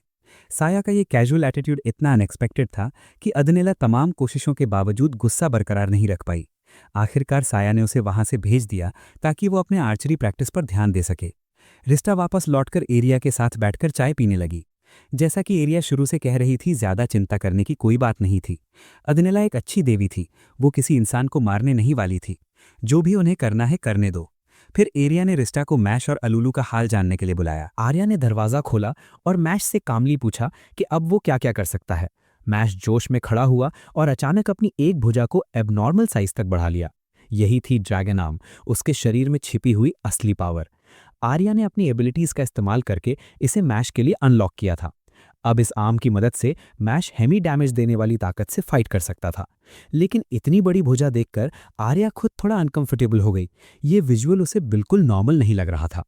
साया का ये कैजुअल एटीट्यूड इतना अनएक्सपेक्टेड था कि अदनिला तमाम कोशिशों के बावजूद गुस्सा बरकरार नहीं रख पाई। आखिरकार साया ने उसे वहां से भेज दिया ताकि वो अपने आर्चरी प्रैक्टिस पर ध्यान दे सके। रिस्टा वापस लौटकर एरिया के साथ बैठकर चाय पीने लगी। जैसा कि एरिया शुरू से कह रही थी, ज्यादा चिंता करने की कोई बात नहीं थी। अदनिला एक अच्छी देवी थी, वो किसी इंसान को मारने नहीं वाली थी। जो भी उन्हें करना है करने दो। फिर एरिया ने रिस्टा को मैश और अलुलू का हाल जानने के लिए बुलाया। आर्या ने दरवाजा खोला और मैश से कामली पूछा कि अब वो क्या क्या कर सकता है। मैश जोश में खड़ा हुआ और अचानक अपनी एक भुजा को एबनॉर्मल साइज तक बढ़ा लिया। यही थी ड्रैगन आर्म, उसके शरीर में छिपी हुई असली पावर। आर्या ने अपनी एबिलिटीज का इस्तेमाल करके इसे मैश के लिए अनलॉक किया था। अब इस आर्म की मदद से मैश हेमी डैमेज देने वाली ताकत से फाइट कर सकता था। लेकिन इतनी बड़ी भुजा देखकर आर्या खुद थोड़ा अनकंफर्टेबल हो गई। ये विजुअल उसे बिल्कुल नॉर्मल नहीं लग रहा था।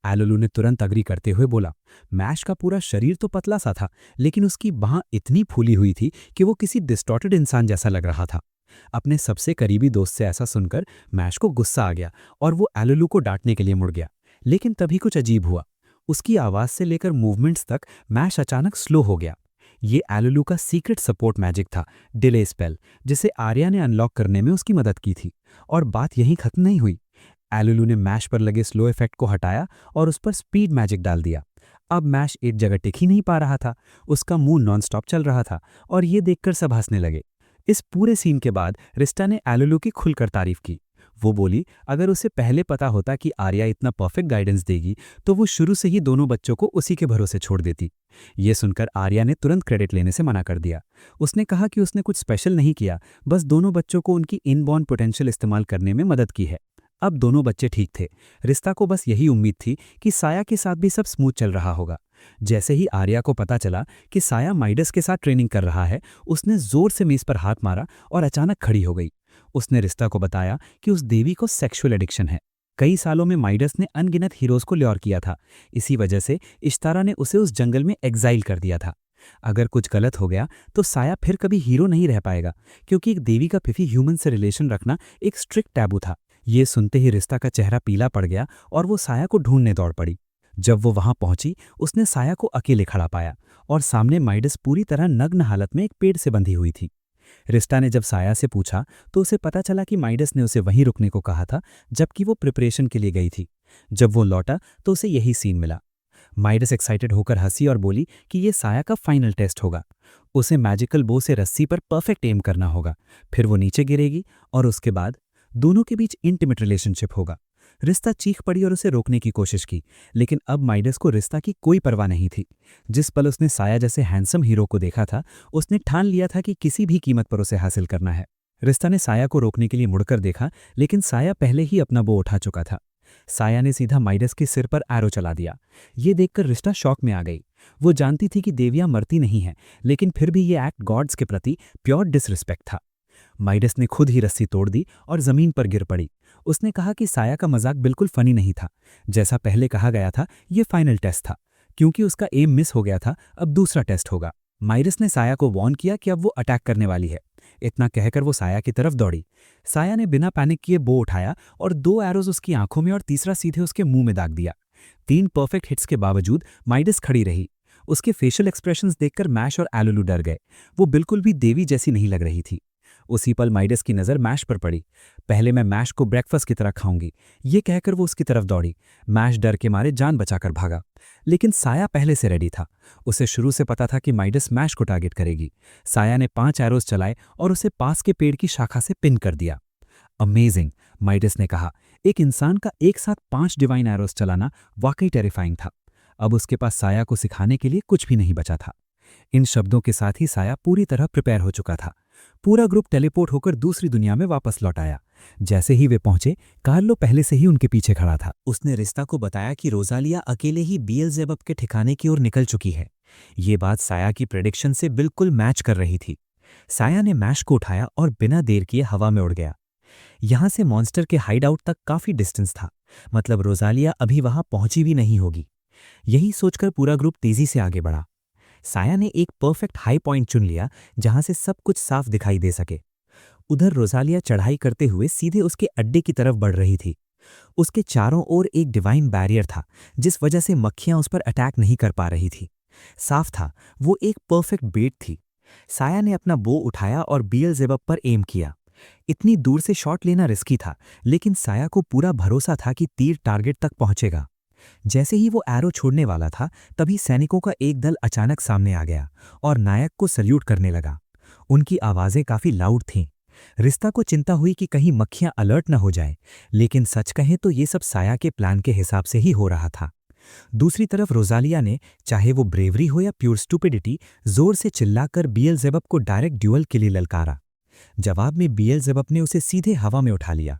एलोलू ने तुरंत अग्री करते हुए बोला, मैश का पूरा शरीर तो पतला सा था, लेकिन उसकी बांह इतनी फूली हुई थी कि वो किसी डिस्टॉर्टेड इंसान जैसा लग रहा था। अपने सबसे करीबी दोस्त से ऐसा सुनकर मैश को गुस्सा आ गया और वो एलोलू को डांटने के लिए मुड़ गया। लेकिन तभी कुछ अजीब हुआ। उसकी आवाज से लेकर मूवमेंट्स तक मैश अचानक स्लो हो गया। ये एलोलू का सीक्रेट सपोर्ट मैजिक था, डिले स्पेल, जिसे आर्या ने अनलॉक करने में उसकी मदद की थी। और बात यहीं खत्म नहीं हुई। एलोलू ने मैश पर लगे स्लो इफेक्ट को हटाया और उस पर स्पीड मैजिक डाल दिया। अब मैश एक जगह टिक ही नहीं पा रहा था, उसका मुंह नॉनस्टॉप चल रहा था और ये देखकर सब हंसने लगे। इस पूरे सीन के बाद रिस्टा ने एलोलू की खुलकर तारीफ की। वो बोली, अगर उसे पहले पता होता कि आर्या इतना परफेक्ट गाइडेंस देगी तो वो शुरू से ही दोनों बच्चों को उसी के भरोसे छोड़ देती। ये सुनकर आर्या ने तुरंत क्रेडिट लेने से मना कर दिया। उसने कहा कि उसने कुछ स्पेशल नहीं किया, बस दोनों बच्चों को उनकी इनबॉर्न पोटेंशियल इस्तेमाल करने में मदद की है। अब दोनों बच्चे ठीक थे। रिस्ता को बस यही उम्मीद थी कि साया के साथ भी सब स्मूथ चल रहा होगा। जैसे ही आर्या को पता चला कि साया माइडस के साथ ट्रेनिंग कर रहा है, उसने जोर से मेज पर हाथ मारा और अचानक खड़ी हो गई। उसने रिस्ता को बताया कि उस देवी को सेक्सुअल एडिक्शन है। कई सालों में माइडस ने अनगिनत हीरोज को ल्योर किया था। इसी वजह से इश्तारा ने उसे उस जंगल में एग्जाइल कर दिया था। अगर कुछ गलत हो गया तो साया फिर कभी हीरो नहीं रह पाएगा, क्योंकि एक देवी का फिफी ह्यूमन से रिलेशन रखना एक स्ट्रिक्ट टैबू था। ये सुनते ही रिस्ता का चेहरा पीला पड़ गया और वो साया को ढूंढने दौड़ पड़ी। जब वो वहां पहुंची, उसने साया को अकेले खड़ा पाया और सामने माइडस पूरी तरह नग्न हालत में एक पेड़ से बंधी हुई थी। रिस्टा ने जब साया से पूछा तो उसे पता चला कि माइडस ने उसे वहीं रुकने को कहा था, जबकि वो प्रिपरेशन के लिए गई थी। जब वो लौटा तो उसे यही सीन मिला। माइडस एक्साइटेड होकर हंसी और बोली कि ये साया का फाइनल टेस्ट होगा। उसे मैजिकल बो से रस्सी पर परफेक्ट एम करना होगा, फिर वो नीचे गिरेगी और उसके बाद दोनों के बीच इंटीमेट रिलेशनशिप होगा। रिस्ता चीख पड़ी और उसे रोकने की कोशिश की, लेकिन अब माइडस को रिस्ता की कोई परवाह नहीं थी। जिस पल उसने साया जैसे हैंडसम हीरो को देखा था, उसने ठान लिया था कि किसी भी कीमत पर उसे हासिल करना है। रिस्ता ने साया को रोकने के लिए मुड़कर देखा, लेकिन साया पहले ही अपना बो उठा चुका था। साया ने सीधा माइडस के सिर पर एरो चला दिया। ये देखकर रिस्टा शॉक में आ गई। वो जानती थी कि देवियां मरती नहीं हैं, लेकिन फिर भी ये एक्ट गॉड्स के प्रति प्योर डिसरिस्पेक्ट था। माइडस ने खुद ही रस्सी तोड़ दी और जमीन पर गिर पड़ी। उसने कहा कि साया का मजाक बिल्कुल फनी नहीं था। जैसा पहले कहा गया था, ये फाइनल टेस्ट था। क्योंकि उसका एम मिस हो गया था, अब दूसरा टेस्ट होगा।
माइरस ने साया को वार्न किया कि अब वो अटैक करने वाली है। इतना कहकर वो साया की तरफ दौड़ी। साया ने बिना पैनिक किए बो उठाया और 2 एरोज उसकी आंखों में और तीसरा सीधे उसके मुंह में दाग दिया। 3 परफेक्ट हिट्स के बावजूद माइडस खड़ी रही। उसके फेशियल एक्सप्रेशंस देखकर मैश और एलुलू डर गए। वो बिल्कुल भी देवी जैसी नहीं लग रही थी। उसी पल माइडस की नज़र मैश पर पड़ी। पहले मैं मैश को ब्रेकफास्ट की तरह खाऊंगी, ये कहकर वो उसकी तरफ दौड़ी। मैश डर के मारे जान बचाकर भागा, लेकिन साया पहले से रेडी था। उसे शुरू से पता था कि माइडस मैश को टारगेट करेगी। साया ने 5 एरोज चलाए और उसे पास के पेड़ की शाखा से पिन कर दिया। अमेजिंग, माइडस ने कहा। एक इंसान का एक साथ 5 डिवाइन एरोज चलाना वाकई टेरिफाइंग था। अब उसके पास साया को सिखाने के लिए कुछ भी नहीं बचा था। इन शब्दों के साथ ही साया पूरी तरह प्रिपेयर हो चुका था। पूरा ग्रुप टेलीपोर्ट होकर दूसरी दुनिया में वापस लौट आया। जैसे ही वे पहुंचे, कार्लो पहले से ही उनके पीछे खड़ा था। उसने रिश्ता को बताया कि रोजालिया अकेले ही बिएल्ज़ेबब के ठिकाने की ओर निकल चुकी है। ये बात साया की प्रेडिक्शन से बिल्कुल मैच कर रही थी। साया ने मैश को उठाया और बिना देर किए हवा में उड़ गया। यहां से मॉन्स्टर के हाइडआउट तक काफी डिस्टेंस था, मतलब रोजालिया अभी वहां पहुंची भी नहीं होगी। यही सोचकर पूरा ग्रुप तेजी से आगे बढ़ा। साया ने एक परफेक्ट हाई पॉइंट चुन लिया जहां से सब कुछ साफ दिखाई दे सके। उधर रोजालिया चढ़ाई करते हुए सीधे उसके अड्डे की तरफ बढ़ रही थी। उसके चारों ओर एक डिवाइन बैरियर था, जिस वजह से मक्खियां उस पर अटैक नहीं कर पा रही थी। साफ था, वो एक परफेक्ट बेट थी। साया ने अपना बो उठाया और बिएल्ज़ेबब पर एम किया। इतनी दूर से शॉट लेना रिस्की था, लेकिन साया को पूरा भरोसा था कि तीर टारगेट तक पहुंचेगा। जैसे ही वो एरो छोड़ने वाला था, तभी सैनिकों का एक दल अचानक सामने आ गया और नायक को सल्यूट करने लगा। उनकी आवाजें काफी लाउड थीं। रिश्ता को चिंता हुई कि कहीं मक्खियां अलर्ट न हो जाएं, लेकिन सच कहें तो ये सब साया के प्लान के हिसाब से ही हो रहा था। दूसरी तरफ रोजालिया ने, चाहे वो ब्रेवरी हो या प्योर स्टुपिडिटी, जोर से चिल्लाकर बिएल्ज़ेबब को डायरेक्ट ड्यूअल के लिए ललकारा। जवाब में बिएल्ज़ेबब ने उसे सीधे हवा में उठा लिया।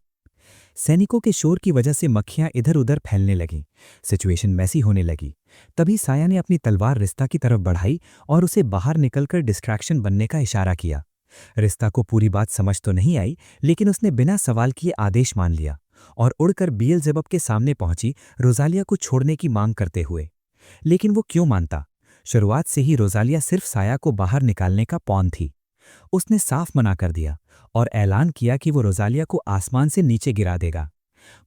सैनिकों के शोर की वजह से मक्खियां इधर उधर फैलने लगीं। सिचुएशन मैसी होने लगी। तभी साया ने अपनी तलवार रिश्ता की तरफ बढ़ाई और उसे बाहर निकलकर डिस्ट्रैक्शन बनने का इशारा किया। रिश्ता को पूरी बात समझ तो नहीं आई, लेकिन उसने बिना सवाल किए आदेश मान लिया और उड़कर बिएल्ज़ेबब के सामने पहुंची, रोजालिया को छोड़ने की मांग करते हुए। लेकिन वो क्यों मानता? शुरुआत से ही रोजालिया सिर्फ साया को बाहर निकालने का पॉन थी। उसने साफ मना कर दिया और ऐलान किया कि वो रोजालिया को आसमान से नीचे गिरा देगा।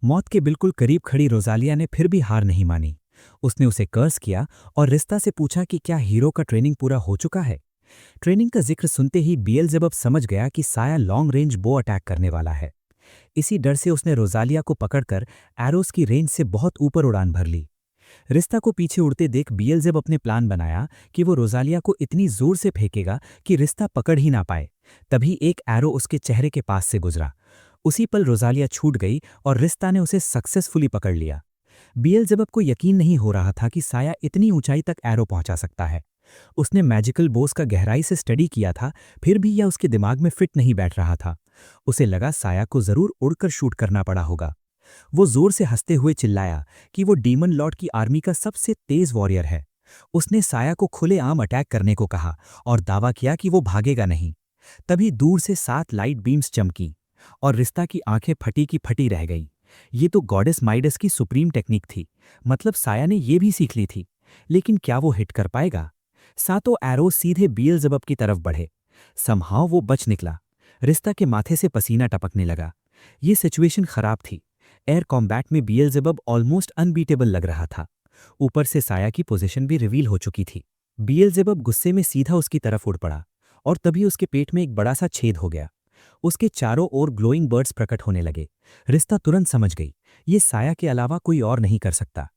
मौत के बिल्कुल करीब खड़ी रोजालिया ने फिर भी हार नहीं मानी। उसने उसे कर्स किया और रिश्ता से पूछा कि क्या हीरो का ट्रेनिंग पूरा हो चुका है। ट्रेनिंग का जिक्र सुनते ही बिएल्ज़ेबब समझ गया कि साया लॉन्ग रेंज बो अटैक करने वाला है। इसी डर से उसने रोजालिया को पकड़कर एरोस की रेंज से बहुत ऊपर उड़ान भर ली। रिश्ता को पीछे उड़ते देख बिएल्ज़ेबब अपने प्लान बनाया कि वो रोजालिया को इतनी जोर से फेंकेगा कि रिश्ता पकड़ ही ना पाए। तभी एक एरो उसके चेहरे के पास से गुजरा। उसी पल रोजालिया छूट गई और रिश्ता ने उसे सक्सेसफुली पकड़ लिया। बिएल्ज़ेबब को यकीन नहीं हो रहा था कि साया इतनी ऊंचाई तक एरो पहुंचा सकता है। उसने मैजिकल बोस का गहराई से स्टडी किया था, फिर भी यह उसके दिमाग में फिट नहीं बैठ रहा था। उसे लगा साया को जरूर उड़कर शूट करना पड़ा होगा। वो जोर से हंसते हुए चिल्लाया कि वो डीमन लॉर्ड की आर्मी का सबसे तेज वॉरियर है। उसने साया को खुलेआम अटैक करने को कहा और दावा किया कि वो भागेगा नहीं। तभी दूर से 7 लाइट बीम्स चमकीं और रिश्ता की आंखें फटी की फटी रह गईं। ये तो गॉडेस माइडस की सुप्रीम टेक्निक थी, मतलब साया ने ये भी सीख ली थी। लेकिन क्या वो हिट कर पाएगा? सातों एरो सीधे बिएल्ज़ेबब की तरफ बढ़े। समहाउ वो बच निकला। रिश्ता के माथे से पसीना टपकने लगा। ये सिचुएशन खराब थी। एयर कॉम्बैट में बिएल्ज़ेबब ऑलमोस्ट अनबीटेबल लग रहा था। ऊपर से साया की पोजीशन भी रिवील हो चुकी थी। बिएल्ज़ेबब गुस्से में सीधा उसकी तरफ उड़ पड़ा और तभी उसके पेट में एक बड़ा सा छेद हो गया। उसके चारों ओर ग्लोइंग बर्ड्स प्रकट होने लगे। रिश्ता तुरंत समझ गई, ये साया के अलावा कोई और नहीं कर सकता।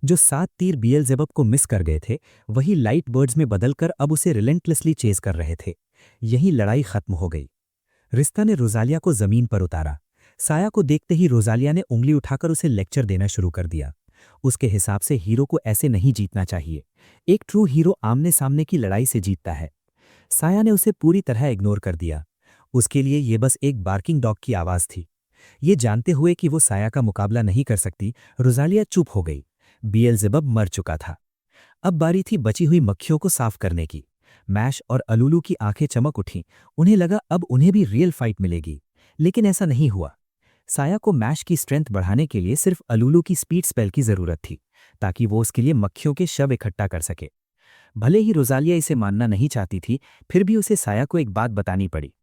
जो 7 तीर बिएल्ज़ेबब को मिस कर गए थे, वही लाइट बर्ड्स में बदलकर अब उसे रिलेंटलेसली चेज कर रहे थे। यही लड़ाई खत्म हो गई। रिश्ता ने रोजालिया को जमीन पर उतारा। साया को देखते ही रोजालिया ने उंगली उठाकर उसे लेक्चर देना शुरू कर दिया। उसके हिसाब से हीरो को ऐसे नहीं जीतना चाहिए। एक ट्रू हीरो आमने सामने की लड़ाई से जीतता है। साया ने उसे पूरी तरह इग्नोर कर दिया। उसके लिए ये बस एक बार्किंग डॉग की आवाज थी। ये जानते हुए कि वो साया का मुकाबला नहीं कर सकती, रोजालिया चुप हो गई। बिएल्ज़ेबब मर चुका था। अब बारी थी बची हुई मक्खियों को साफ करने की। मैश और अलूलू की आंखें चमक उठीं। उन्हें लगा अब उन्हें भी रियल फाइट मिलेगी, लेकिन ऐसा नहीं हुआ। साया को मैश की स्ट्रेंथ बढ़ाने के लिए सिर्फ अलूलू की स्पीड स्पेल की जरूरत थी, ताकि वो उसके लिए मक्खियों के शव इकट्ठा कर सके। भले ही रोजालिया इसे मानना नहीं चाहती थी, फिर भी उसे साया को एक बात बतानी पड़ी।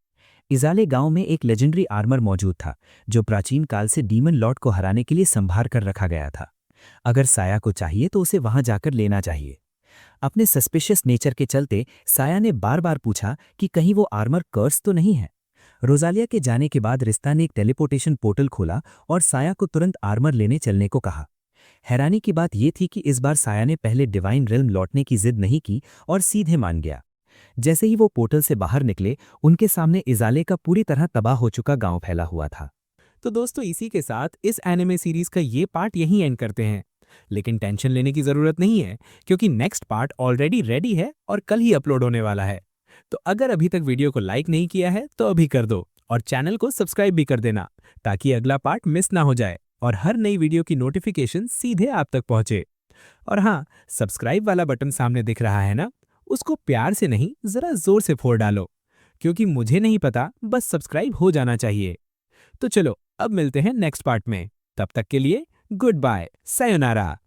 इजाले गांव में एक लेजेंडरी आर्मर मौजूद था, जो प्राचीन काल से डीमन लॉर्ड को हराने के लिए संभाल कर रखा गया था। अगर साया को चाहिए तो उसे वहां जाकर लेना चाहिए। अपने सस्पिशियस नेचर के चलते साया ने बार बार पूछा कि कहीं वो आर्मर कर्स तो नहीं है। रोजालिया के जाने के बाद रिश्ता ने एक टेलीपोर्टेशन पोर्टल खोला और साया को तुरंत आर्मर लेने चलने को कहा। हैरानी की बात यह थी कि इस बार साया ने पहले डिवाइन रिल्म लौटने की जिद नहीं की और सीधे मान गया। जैसे ही वो पोर्टल से बाहर निकले, उनके सामने इजाले का पूरी तरह तबाह हो चुका गांव फैला हुआ था।
तो दोस्तों, इसी के साथ इस एनिमे सीरीज का ये पार्ट यहीं एंड करते हैं। लेकिन टेंशन लेने की जरूरत नहीं है, क्योंकि नेक्स्ट पार्ट ऑलरेडी रेडी है और कल ही अपलोड होने वाला है। तो अगर अभी तक वीडियो को लाइक नहीं किया है तो अभी कर दो, और चैनल को सब्सक्राइब भी कर देना, ताकि अगला पार्ट मिस ना हो जाए और हर नई वीडियो की नोटिफिकेशन सीधे आप तक पहुंचे। और हाँ, सब्सक्राइब वाला बटन सामने दिख रहा है ना, उसको प्यार से नहीं, जरा जोर से फोड़ डालो, क्योंकि मुझे नहीं पता, बस सब्सक्राइब हो जाना चाहिए। तो चलो, अब मिलते हैं नेक्स्ट पार्ट में। तब तक के लिए गुड बाय, सायोनारा।